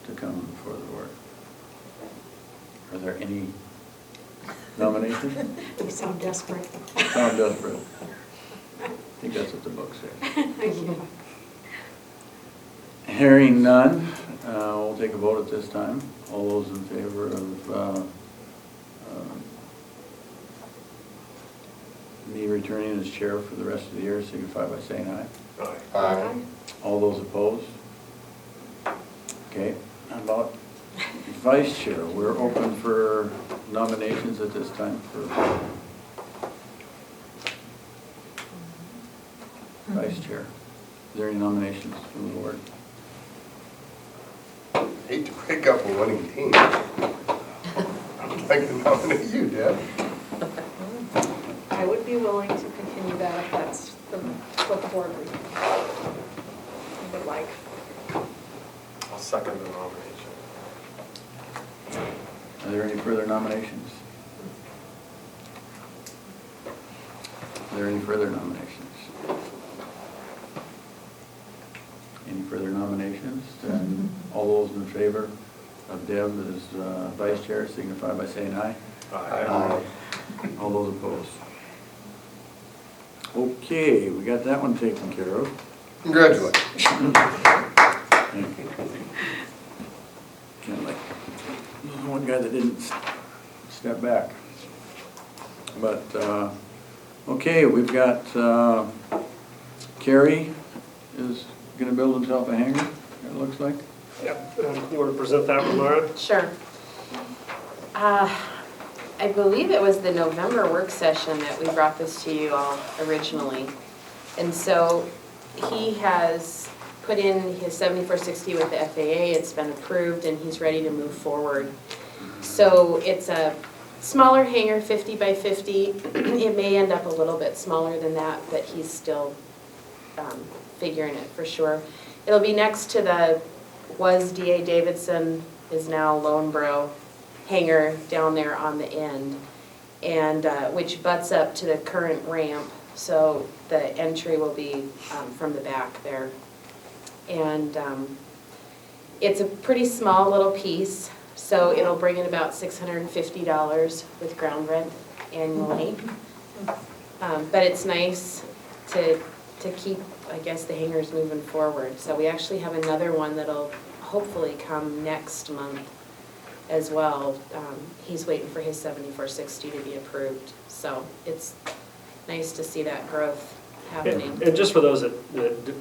to come before the board? Are there any nominations? You sound desperate. Sound desperate. I think that's what the book says. Hearing none, we'll take a vote at this time. All those in favor of me returning as chair for the rest of the year, signify by saying aye. Aye. All those opposed? Okay, how about vice chair? We're open for nominations at this time for vice chair. Is there any nominations from the board? Hate to break up a winning team. I'd like to nominate you, Deb. I would be willing to continue that if that's what the board would like. I'll second the nomination. Are there any further nominations? Are there any further nominations? Any further nominations? Then all those in favor of Deb as vice chair signify by saying aye. Aye. All those opposed? Okay, we got that one taken care of. Congratulations. Thank you. Kind of like the one guy that didn't step back. But, okay, we've got Kerry is going to build himself a hangar, it looks like. Yep, you want to present that one, Laura? Sure. I believe it was the November work session that we brought this to you all originally. And so he has put in his 7460 with the FAA, it's been approved, and he's ready to move forward. So it's a smaller hangar, 50 by 50. It may end up a little bit smaller than that, but he's still figuring it for sure. It'll be next to the D.A. Davidson, is now Loneborough hangar down there on the end, and which butts up to the current ramp, so the entry will be from the back there. And it's a pretty small little piece, so it'll bring in about $650 with ground rent annually. But it's nice to keep, I guess, the hangars moving forward. So we actually have another one that'll hopefully come next month as well. He's waiting for his 7460 to be approved. So it's nice to see that growth happening. And just for those that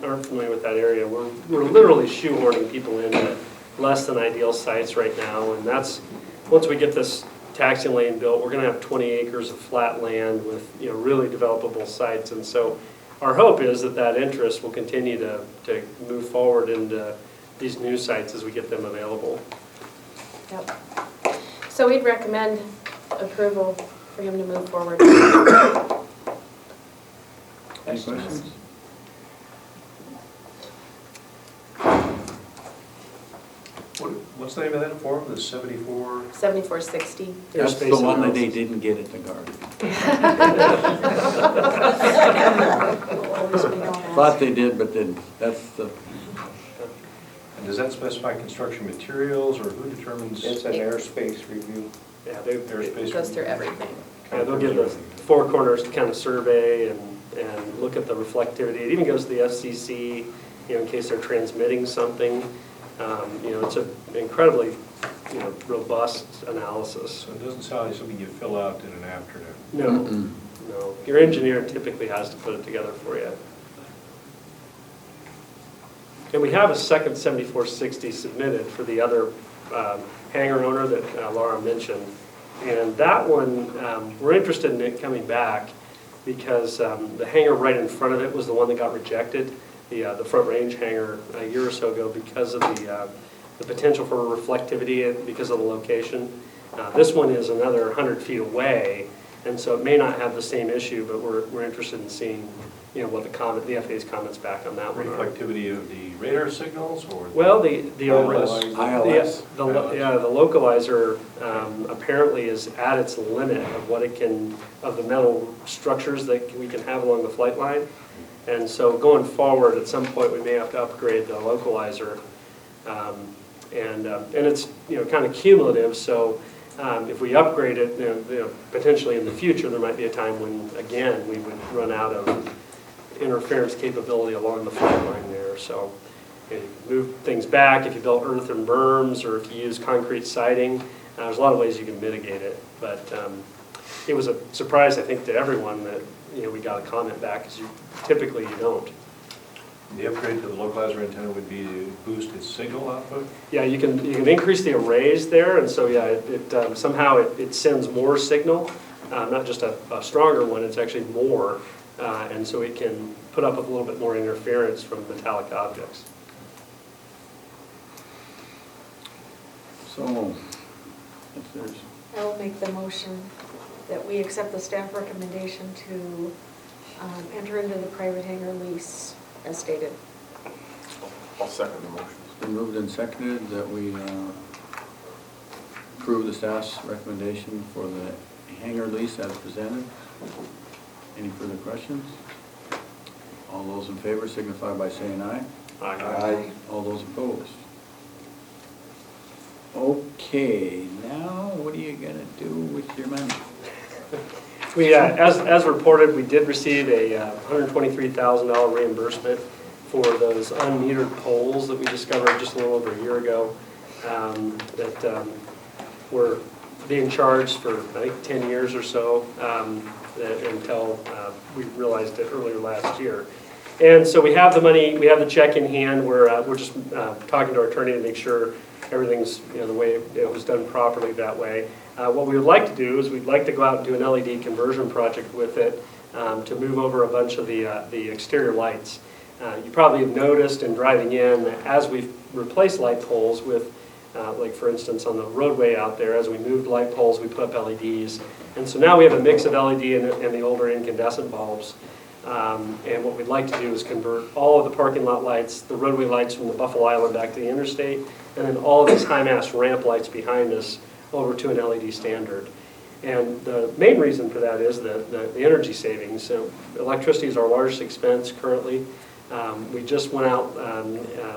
aren't familiar with that area, we're literally shoehorning people into less than ideal sites right now. And that's, once we get this taxiing lane built, we're going to have 20 acres of flat land with, you know, really developable sites. And so our hope is that interest will continue to move forward into these new sites as we get them available. Yep. So we'd recommend approval for him to move forward. Any questions? What's the name of that form, the 74? 7460. That's the one that they didn't get at the garden. Thought they did, but didn't. That's the, And does that specify construction materials, or who determines? It's an airspace review. Yeah, Airspace It goes through everything. yeah, they'll give the four corners to kind of survey and look at the reflectivity. It even goes to the FCC, you know, in case they're transmitting something. You know, it's an incredibly, robust analysis. So it doesn't sound like something you fill out in an afternoon. No, No, your engineer typically has to put it together for you. And we have a second 7460 submitted for the other hangar owner that Laura mentioned. And that one, we're interested in it coming back because the hangar right in front of it was the one that got rejected, the front range hangar a year or so ago because of the potential for reflectivity and because of the location. This one is another 100 feet away, and so it may not have the same issue, but we're interested in seeing, what the FAA's comments back on that one are. Reflectivity of the radar signals or? Well, the ILS. the localizer apparently is at its limit of what it can, of the metal structures that we can have along the flight line. And so going forward, at some point, we may have to upgrade the localizer. And it's, kind of cumulative, so if we upgrade it, potentially in the future, there might be a time when, again, we would run out of interference capability along the flight line there. So you move things back, if you build earth and berms, or if you use concrete siding, there's a lot of ways you can mitigate it. But it was a surprise, I think, to everyone that we got a comment back, because typically you don't. The upgrade to the localizer antenna would be to boost its signal output? Yeah, you can increase the arrays there, and so yeah, somehow it sends more signal, not just a stronger one, it's actually more, and so it can put up with a little bit more interference from metallic objects. So, if there's, I will make the motion that we accept the staff recommendation to enter into the private hangar lease as stated. I'll second the motion. it's been moved and seconded that we approve the staff's recommendation for the hangar lease as presented. Any further questions? All those in favor signify by saying aye. Aye. All those opposed? Okay, now what are you gonna do with your money? We, as reported, we did receive a $123,000 reimbursement for those unmetered poles that we discovered just a little over a year ago that were being charged for, I think, 10 years or so until we realized it earlier last year. And so we have the money, we have the check in hand. We're just talking to our attorney to make sure everything's the way it was done properly that way. What we would like to do is we'd like to go out and do an LED conversion project with it to move over a bunch of the exterior lights. You probably have noticed in driving in that as we've replaced light poles with, like for instance on the roadway out there, as we moved light poles, we put up LEDs. And so now we have a mix of LED and the older incandescent bulbs. And what we'd like to do is convert all of the parking lot lights, the roadway lights from the Buffalo Island back to the interstate, and then all of these high-mast ramp lights behind us over to an LED standard. And the main reason for that is the energy savings. So electricity is our largest expense currently. We just went out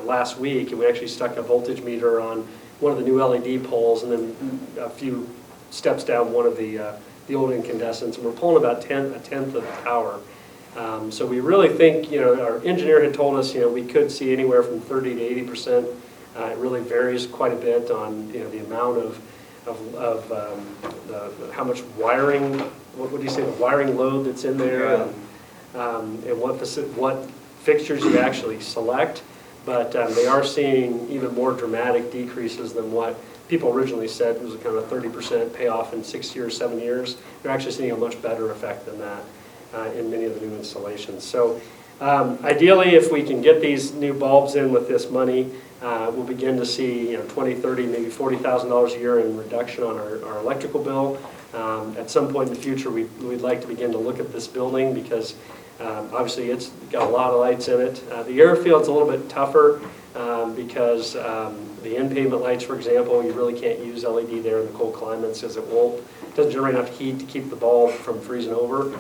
last week and we actually stuck a voltage meter on one of the new LED poles and then a few steps down one of the old incandescents, and we're pulling about a tenth of the power. So we really think, our engineer had told us, we could see anywhere from 30 to 80%. It really varies quite a bit on, the amount of how much wiring, what would you say, the wiring load that's in there, and what fixtures you actually select. But they are seeing even more dramatic decreases than what people originally said was a kind of 30% payoff in 6 years, 7 years. They're actually seeing a much better effect than that in many of the new installations. So ideally, if we can get these new bulbs in with this money, we'll begin to see $20,000, $30,000, maybe $40,000 a year in reduction on our electrical bill. At some point in the future, we'd like to begin to look at this building because obviously it's got a lot of lights in it. The airfield's a little bit tougher because the in-pavement lights, for example, you really can't use LED there in the cold climates because it doesn't generate enough heat to keep the bulb from freezing over.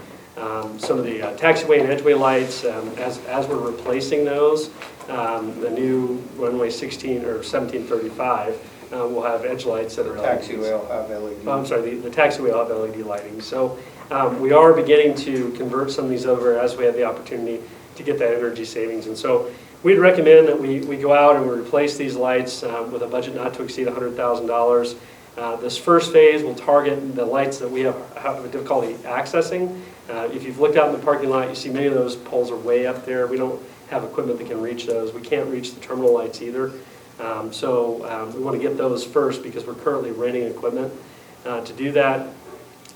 Some of the taxiway and edgeway lights, as we're replacing those, the new runway 16 or 1735 will have edge lights that are Taxiway will have LED. I'm sorry, the taxiway will have LED lighting. So we are beginning to convert some of these over as we have the opportunity to get that energy savings. And so we'd recommend that we go out and we replace these lights with a budget not to exceed $100,000. This first phase will target the lights that we have difficulty accessing. If you've looked out in the parking lot, you see many of those poles are way up there. We don't have equipment that can reach those. We can't reach the terminal lights either. So we want to get those first because we're currently renting equipment to do that.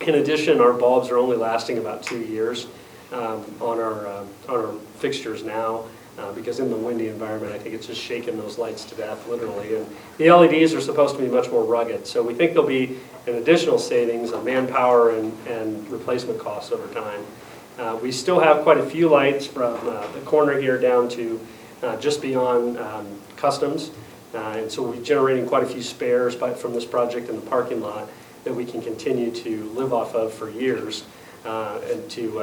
In addition, our bulbs are only lasting about 2 years on our fixtures now. Because in the windy environment, I think it's just shaking those lights to death, literally. And the LEDs are supposed to be much more rugged, so we think there'll be an additional savings of manpower and replacement costs over time. We still have quite a few lights from the corner here down to just beyond customs, and so we're generating quite a few spares from this project in the parking lot that we can continue to live off of for years, and to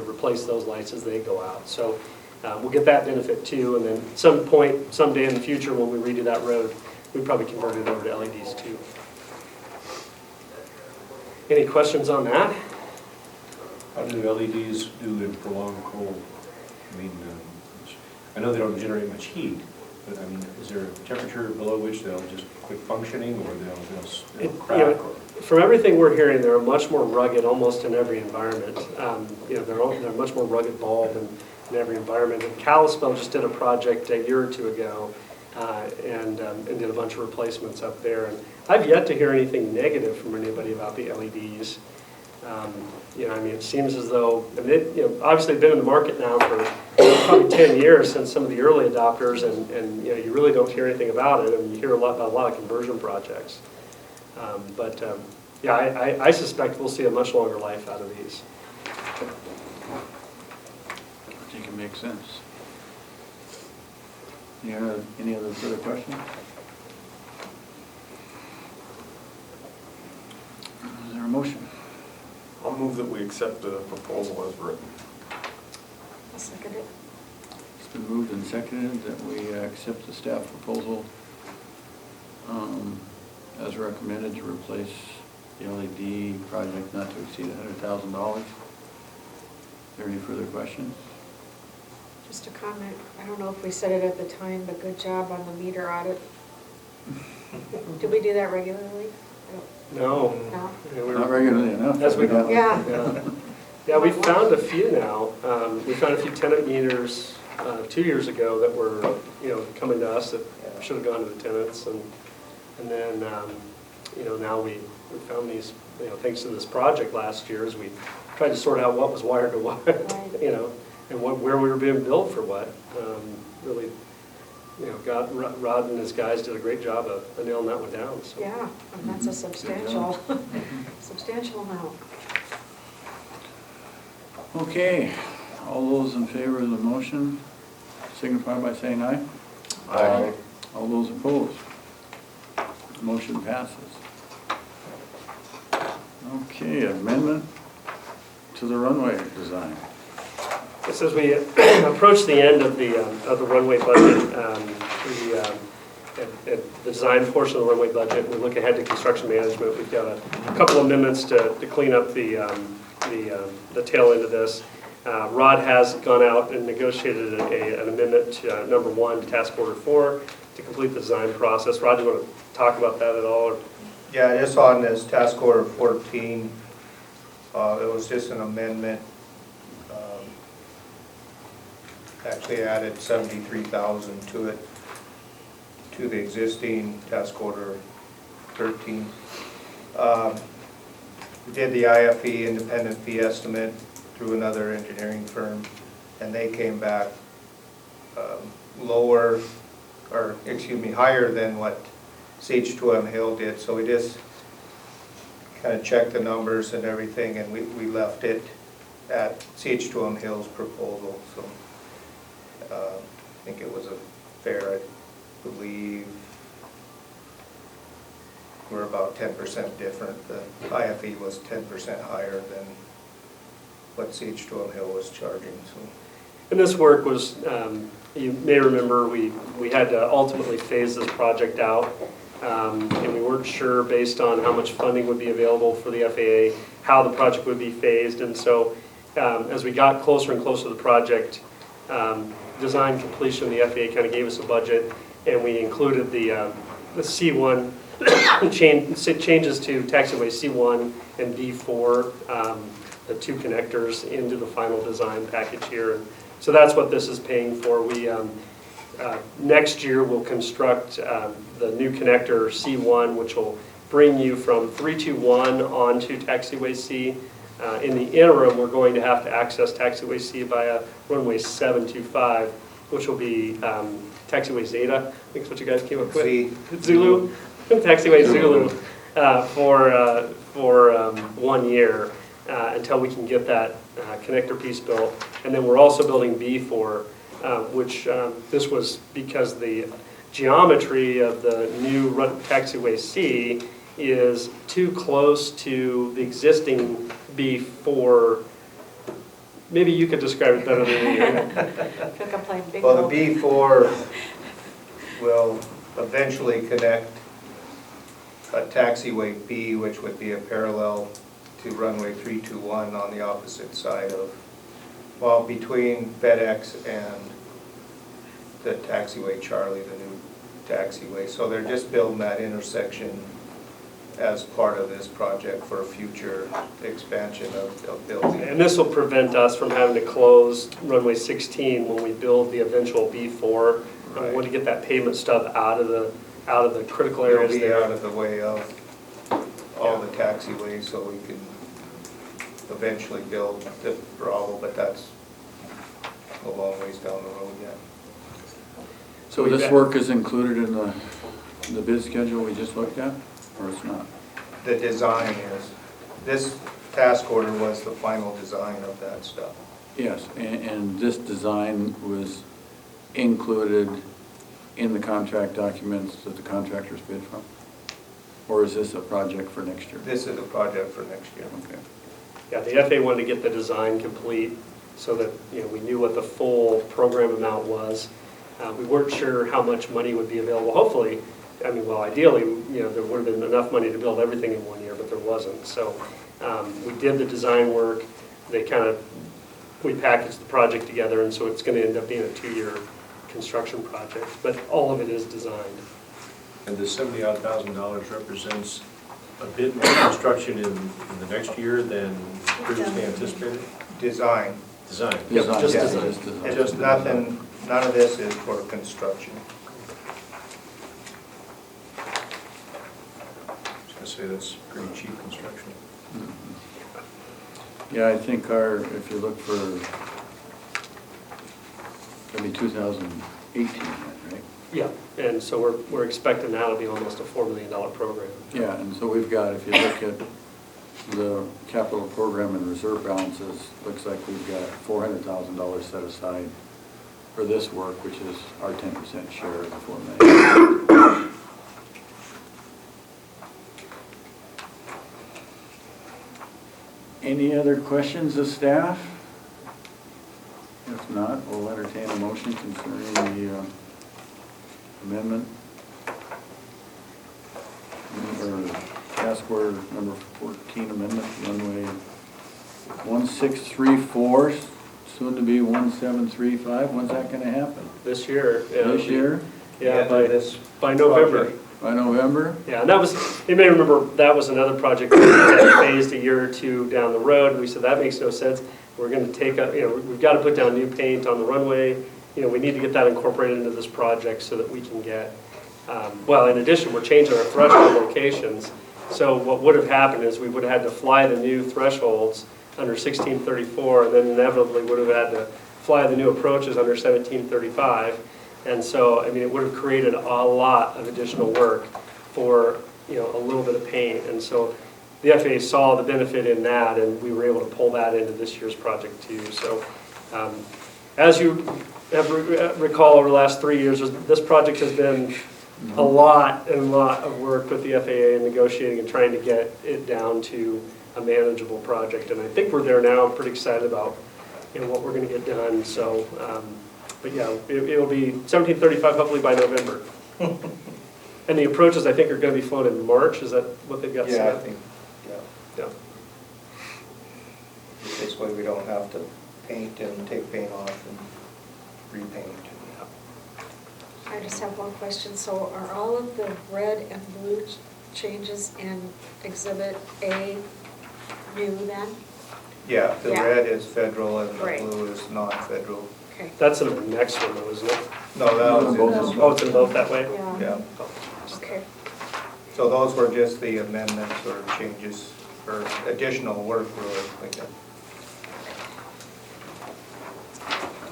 replace those lights as they go out. So. We'll get that benefit too, and then someday in the future when we redo that road, we'd probably convert it over to LEDs too. Any questions on that? How do LEDs do in prolonged cold? I mean, I know they don't generate much heat, but I mean, is there a temperature below which they'll just quit functioning, or they'll crack? From everything we're hearing, they're much more rugged almost in every environment. They're much more rugged bulb in every environment. And Kalispell just did a project a year or two ago and did a bunch of replacements up there. And I've yet to hear anything negative from anybody about the LEDs. I mean, it seems as though, obviously they've been in the market now for probably 10 years since some of the early adopters, and you really don't hear anything about it, and you hear about a lot of conversion projects. I suspect we'll see a much longer life out of these. I think it makes sense. Any other further questions? Is there a motion? I'll move that we accept the proposal as written. I'll second it. It's been moved and seconded that we accept the staff proposal as recommended to replace the LED project not to exceed $100,000. Is there any further questions? Just a comment, I don't know if we said it at the time, but good job on the meter audit. Do we do that regularly? No. No? Yeah, Not regularly enough. As we go. Yeah. Yeah, we found a few now. We found a few tenant meters 2 years ago that were, coming to us that should have gone to the tenants, and then, now we found these, thanks to this project last year, as we tried to sort out what was wired to what, Right. and where we were being billed for what. Really, Rod and his guys did a great job of nailing that one down. So. Yeah, and that's a substantial, substantial amount. Okay, all those in favor of the motion signify by saying aye. Aye. All those opposed? Motion passes. Okay, amendment to the runway design. Just as we approach the end of the runway budget, at the design portion of the runway budget, we look ahead to construction management. We've got a couple amendments to clean up the tail end of this. Rod has gone out and negotiated an amendment to number 1 to task order 4 to complete the design process. Rod, do you want to talk about that at all? Or? Yeah, just on this task order 14, it was just an amendment. Actually added 73,000 to it, to the existing task order 13. We did the IFE, independent fee estimate, through another engineering firm, and they came back higher than what CH2M Hill did. So we just kind of checked the numbers and everything, and we left it at CH2M Hill's proposal. So I think it was a fair, I believe we're about 10% different. The IFE was 10% higher than what CH2M Hill was charging. So. And this work was, you may remember, we had to ultimately phase this project out, and we weren't sure based on how much funding would be available for the FAA, how the project would be phased. And so as we got closer and closer to the project, design completion, the FAA kind of gave us a budget, and we included the C1 changes to taxiway C1 and D4 the two connectors into the final design package here. And so that's what this is paying for. We, next year, we'll construct the new connector C1, which will bring you from 321 onto taxiway C. In the interim, we're going to have to access taxiway C via runway 725, which will be taxiway Zeta, I think is what you guys came up with. Zulu. Taxiway Zulu for 1 year until we can get that connector piece built. And then we're also building B4, which this was because the geometry of the new taxiway C is too close to the existing B4. Maybe you could describe it better than me. Well, the B4 will eventually connect a taxiway B, which would be a parallel to runway 321 on the opposite side of, well, between FedEx and the taxiway Charlie, the new taxiway. So they're just building that intersection as part of this project for a future expansion of building. And this will prevent us from having to close runway 16 when we build the eventual B4. Right. We want to get that pavement stub out of the critical areas It'll be there. out of the way of all the taxiways, so we can eventually build the Bravo, but that's a long ways down the road yet. So this work is included in the bid schedule we just looked at, or it's not? The design is, this task order was the final design of that stuff. Yes, and this design was included in the contract documents that the contractors bid from? Or is this a project for next year? This is a project for next year. Okay. Yeah, the FAA wanted to get the design complete so that, you know, we knew what the full program amount was. We weren't sure how much money would be available. Hopefully, I mean, well, ideally, you know, there would have been enough money to build everything in 1 year, but there wasn't. So we did the design work. We packaged the project together, and so it's going to end up being a 2-year construction project, but all of it is designed. And the $70,000 represents a bit more construction in the next year than previously anticipated? Design. Design. Yep, just Yeah, design. just design. It's just nothing, none of this is for construction. I was going to say that's pretty cheap construction. Yeah, I think if you look for, that'd be 2018, right? Yeah, and so we're expecting that'll be almost a $4 million program. Yeah, and so we've got, if you look at the capital program and reserve balances, looks like we've got $400,000 set aside for this work, which is our 10% share of the $4 million. Any other questions of staff? If not, we'll entertain a motion concerning the amendment, or task order number 14 amendment, runway 1634, soon to be 1735. When's that going to happen? This year. Yeah, This year? Yeah, this by November. project. By November? Yeah, and that was, you may remember, that was another project that we had phased a year or two down the road. We said, that makes no sense. We're going to take up, you know, we've got to put down new paint on the runway. You know, we need to get that incorporated into this project so that we can get, well, in addition, we're changing our threshold locations. So what would have happened is we would have had to fly the new thresholds under 1634, and then inevitably would have had to fly the new approaches under 1735. And so, I mean, it would have created a lot of additional work for, you know, a little bit of paint. And so the FAA saw the benefit in that, and we were able to pull that into this year's project too. So as you recall over the last 3 years, this project has been a lot of work with the FAA and negotiating and trying to get it down to a manageable project. And I think we're there now. I'm pretty excited about, you know, what we're going to get done. So, but yeah, it'll be 1735 hopefully by November. And the approaches, I think, are going to be flown in March. Is that what they've got set? Yeah, I think, yeah. Yeah. This way we don't have to paint and take paint off and repaint. I just have one question. So are all of the red and blue changes in Exhibit A new then? Yeah, the Yeah. red is federal and the Right. blue is non-federal. Okay. That's in the next one though, isn't it? No, that was in this Oh, one. it's in both that way? Yeah, Yeah, okay. so those were just the amendments or changes or additional work really, like that.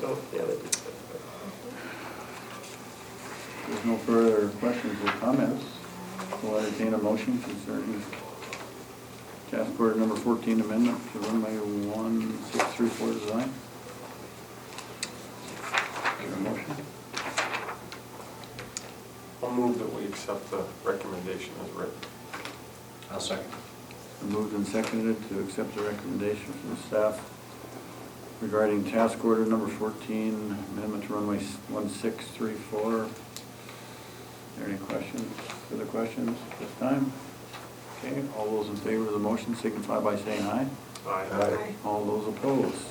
Oh, yeah, they did. There's no further questions or comments. We'll entertain a motion concerning task order number 14 amendment to runway 1634 design. Is there a motion? I'll move that we accept the recommendation as written. I'll second. Moved and seconded to accept the recommendation from the staff regarding task order number 14, amendment to runway 1634. Are there any questions, further questions at this time? Okay, all those in favor of the motion signify by saying aye. Aye. All those opposed?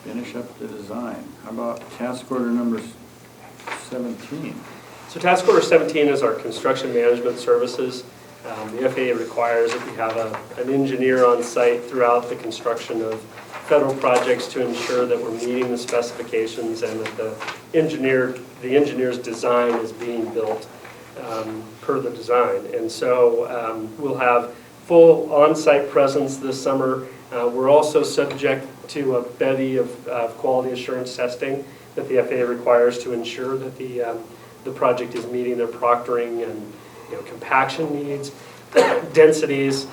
Finish up the design. How about task order number 17? So task order 17 is our construction management services. The FAA requires that we have an engineer on site throughout the construction of federal projects to ensure that we're meeting the specifications and that the engineer's design is being built per the design. And so we'll have full on-site presence this summer. We're also subject to a bevy of quality assurance testing that the FAA requires to ensure that the project is meeting their proctoring and compaction needs, densities,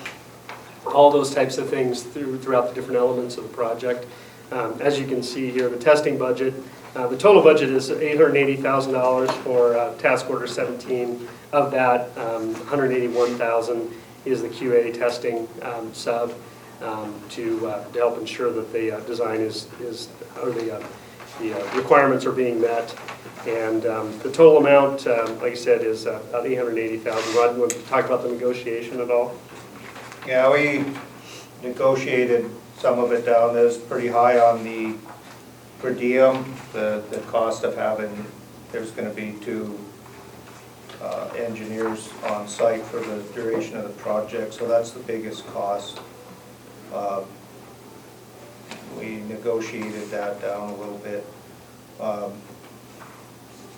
all those types of things throughout the different elements of the project. As you can see here, the testing budget, the total budget is $880,000 for task order 17. Of that, $181,000 is the QA testing sub to help ensure that the design or the requirements are being met. And the total amount, like I said, is about $880,000. Rod, you want to talk about the negotiation at all? Yeah, we negotiated some of it down. It was pretty high on the per diem, the cost of having, there's going to be 2 engineers on site for the duration of the project, so that's the biggest cost. We negotiated that down a little bit.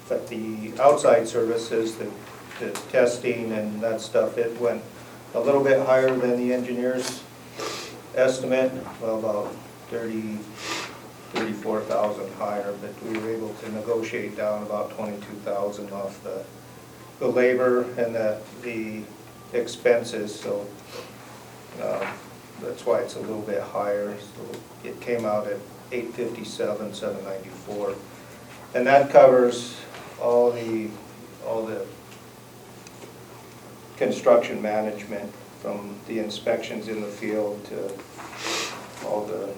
But the outside services, the testing and that stuff, it went a little bit higher than the engineer's estimate, well, about 34,000 higher, but we were able to negotiate down about 22,000 off the labor and the expenses, so that's why it's a little bit higher. So it came out at $857,794, and that covers all the construction management, from the inspections in the field to all the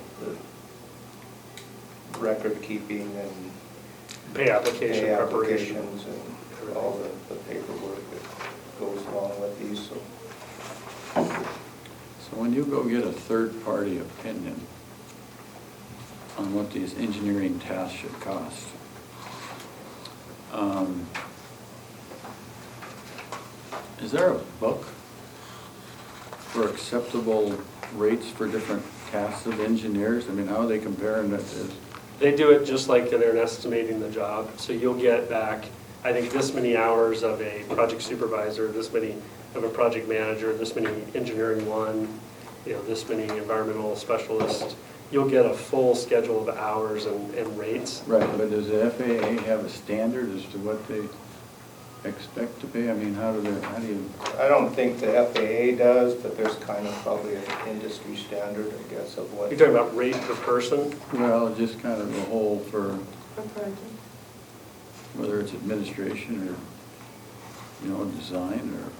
record keeping and Pay application pay preparation. applications and all the paperwork that goes along with these. So when you go get a third-party opinion on what these engineering tasks should cost, is there a book for acceptable rates for different tasks of engineers? I mean, how are they comparing it to? They do it just like they're estimating the job. So you'll get back, I think, this many hours of a project supervisor, this many of a project manager, this many engineering one, this many environmental specialists. You'll get a full schedule of hours and rates. Right, but does the FAA have a standard as to what they expect to pay? I mean, how do you? I don't think the FAA does, but there's kind of probably an industry standard, I guess, of what. You're talking about rate per person? Well, just kind of the whole for whether it's administration or, design or,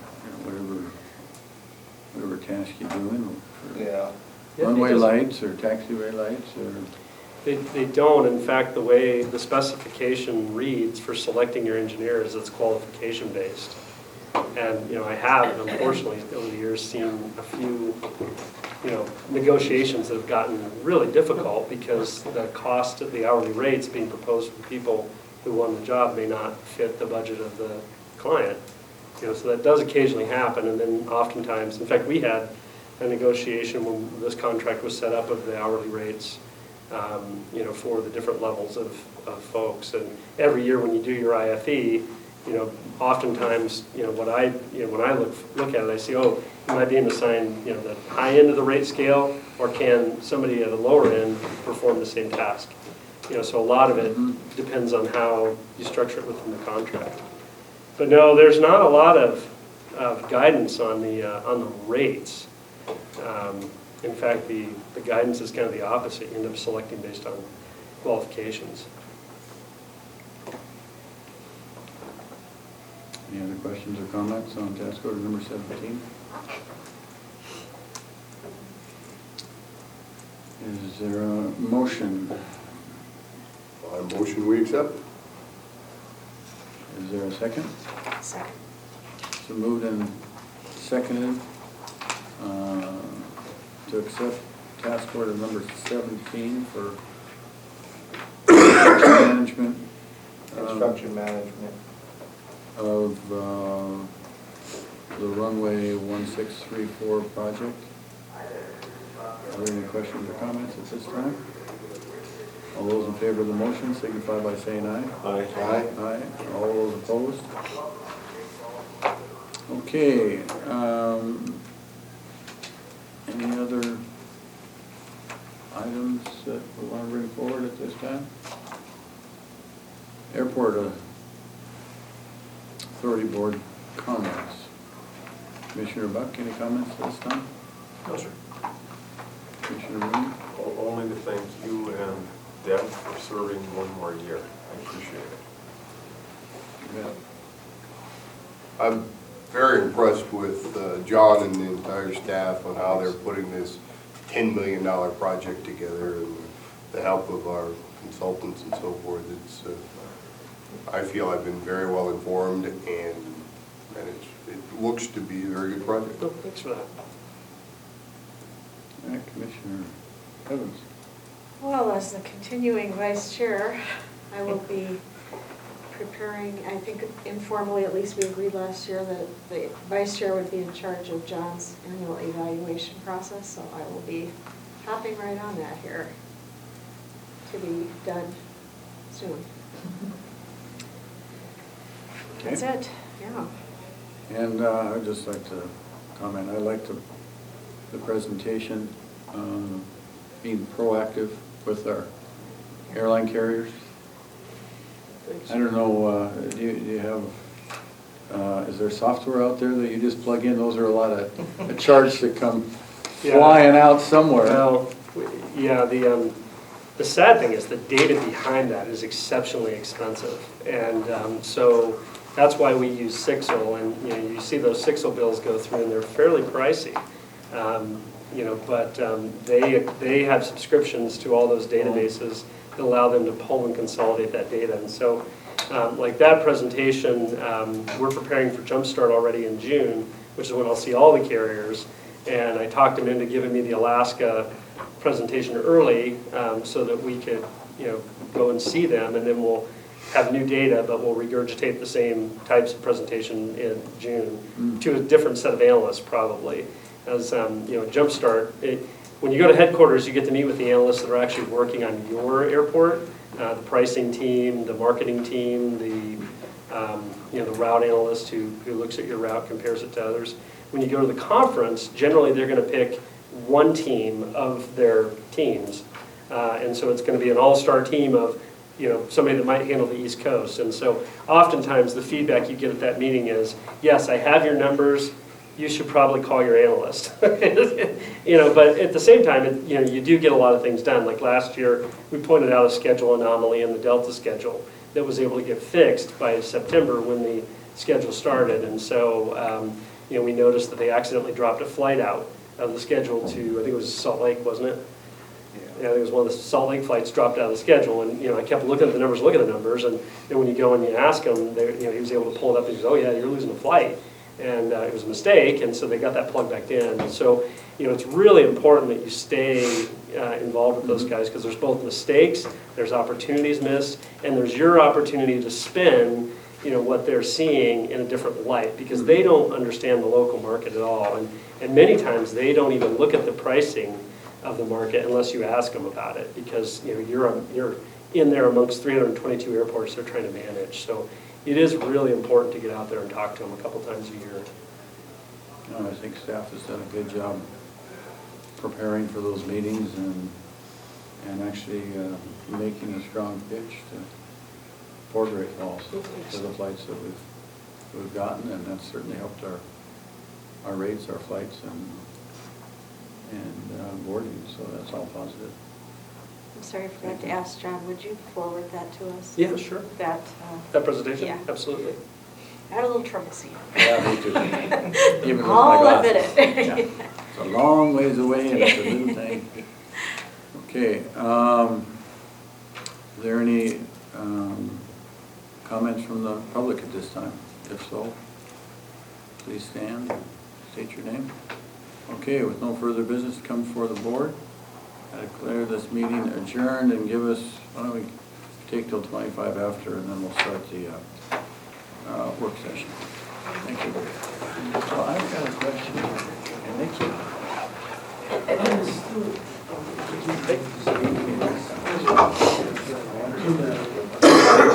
whatever task you're doing. For Yeah. runway lights or taxiway lights or? They don't. In fact, the way the specification reads for selecting your engineer is it's qualification based. And, I have, unfortunately, over the years seen a few, negotiations that have gotten really difficult because the cost of the hourly rates being proposed for people who won the job may not fit the budget of the client. So that does occasionally happen, and then oftentimes, in fact, we had a negotiation when this contract was set up of the hourly rates, you know, for the different levels of folks. And every year when you do your IFE, you know, oftentimes, you know, when I look at it, I see, oh, am I being assigned, you know, the high end of the rate scale, or can somebody at a lower end perform the same task? You know, so a lot of it depends on how you structure it within the contract. But no, there's not a lot of guidance on the rates. In fact, the guidance is kind of the opposite. You end up selecting based on qualifications. Any other questions or comments on task order number 17? Is there a motion? I motion we accept. Is there a second? Second. So moved and seconded to accept task order number 17 for management Construction management. of the runway 1634 project. Are there any questions or comments at this time? All those in favor of the motion signify by saying aye. Aye. Aye. Aye. All those opposed? Okay. Any other items that we want to bring forward at this time? Airport Authority Board comments. Commissioner Buck, any comments at this time? No, sir. Commissioner Rooney? Only to thank you and Deb for serving one more year. I appreciate it. Yeah. I'm very impressed with John and the entire staff on how they're putting this $10 million project together, and the help of our consultants and so forth. It's, I feel I've been very well informed, and it looks to be a very good project. Oh, thanks for that. All right, Commissioner Evans. Well, as the continuing vice chair, I will be preparing, I think informally, at least we agreed last year that the vice chair would be in charge of John's annual evaluation process, so I will be hopping right on that here to be done soon. Okay. That's it, yeah. And I'd just like to comment, I liked the presentation, being proactive with our airline carriers. I don't know, do you have, is there software out there that you just plug in? Those are a lot of charts that come flying out somewhere. Well, yeah, the sad thing is the data behind that is exceptionally expensive. And so that's why we use Sixel, and you know, you see those Sixel bills go through and they're fairly pricey. You know, but they have subscriptions to all those databases that allow them to pull and consolidate that data. And so like that presentation, we're preparing for Jumpstart already in June, which is when I'll see all the carriers. And I talked them into giving me the Alaska presentation early so that we could, you know, go and see them, and then we'll have new data, but we'll regurgitate the same types of presentation in June to a different set of analysts probably. As you know, Jumpstart, when you go to headquarters, you get to meet with the analysts that are actually working on your airport, the pricing team, the marketing team, the you know, the route analyst who looks at your route, compares it to others. When you go to the conference, generally they're going to pick one team of their teams, and so it's going to be an all-star team of, you know, somebody that might handle the East Coast. And so oftentimes the feedback you get at that meeting is, yes, I have your numbers, you should probably call your analyst. You know, but at the same time, you know, you do get a lot of things done. Like last year, we pointed out a schedule anomaly in the Delta schedule that was able to get fixed by September when the schedule started. And so, you know, we noticed that they accidentally dropped a flight out of the schedule to, I think it was Salt Lake, wasn't it? Yeah, I think it was one of the Salt Lake flights dropped out of the schedule, and you know, I kept looking at the numbers, and then when you go and you ask him, you know, he was able to pull it up and he goes, "Oh yeah, you're losing a flight," and it was a mistake, and so they got that plugged back in. And so, you know, it's really important that you stay involved with those guys, because there's both mistakes, there's opportunities missed, and there's your opportunity to spin what they're seeing in a different light, because they don't understand the local market at all. And many times, they don't even look at the pricing of the market unless you ask them about it, because, you're in there amongst 322 airports they're trying to manage. So it is really important to get out there and talk to them a couple times a year. No, I think staff has done a good job preparing for those meetings and actually making a strong pitch to Port Great Falls for the flights that we've gotten, and that's certainly helped our rates, our flights, and boarding, so that's all positive. I'm sorry, I forgot to ask John, would you forward that to us? Yeah, sure. That Presentation? Yeah. Absolutely. I had a little trouble seeing it. Yeah, me too. Even with my I'll glasses. admit it. Yeah. It's a long ways away and it's a little thing. Okay, are there any comments from the public at this time? If so, please stand, state your name. Okay, with no further business to come before the board, I declare this meeting adjourned and give us, why don't we take till 25 after, and then we'll start the work session. Thank you. So I've got a question, and they keep...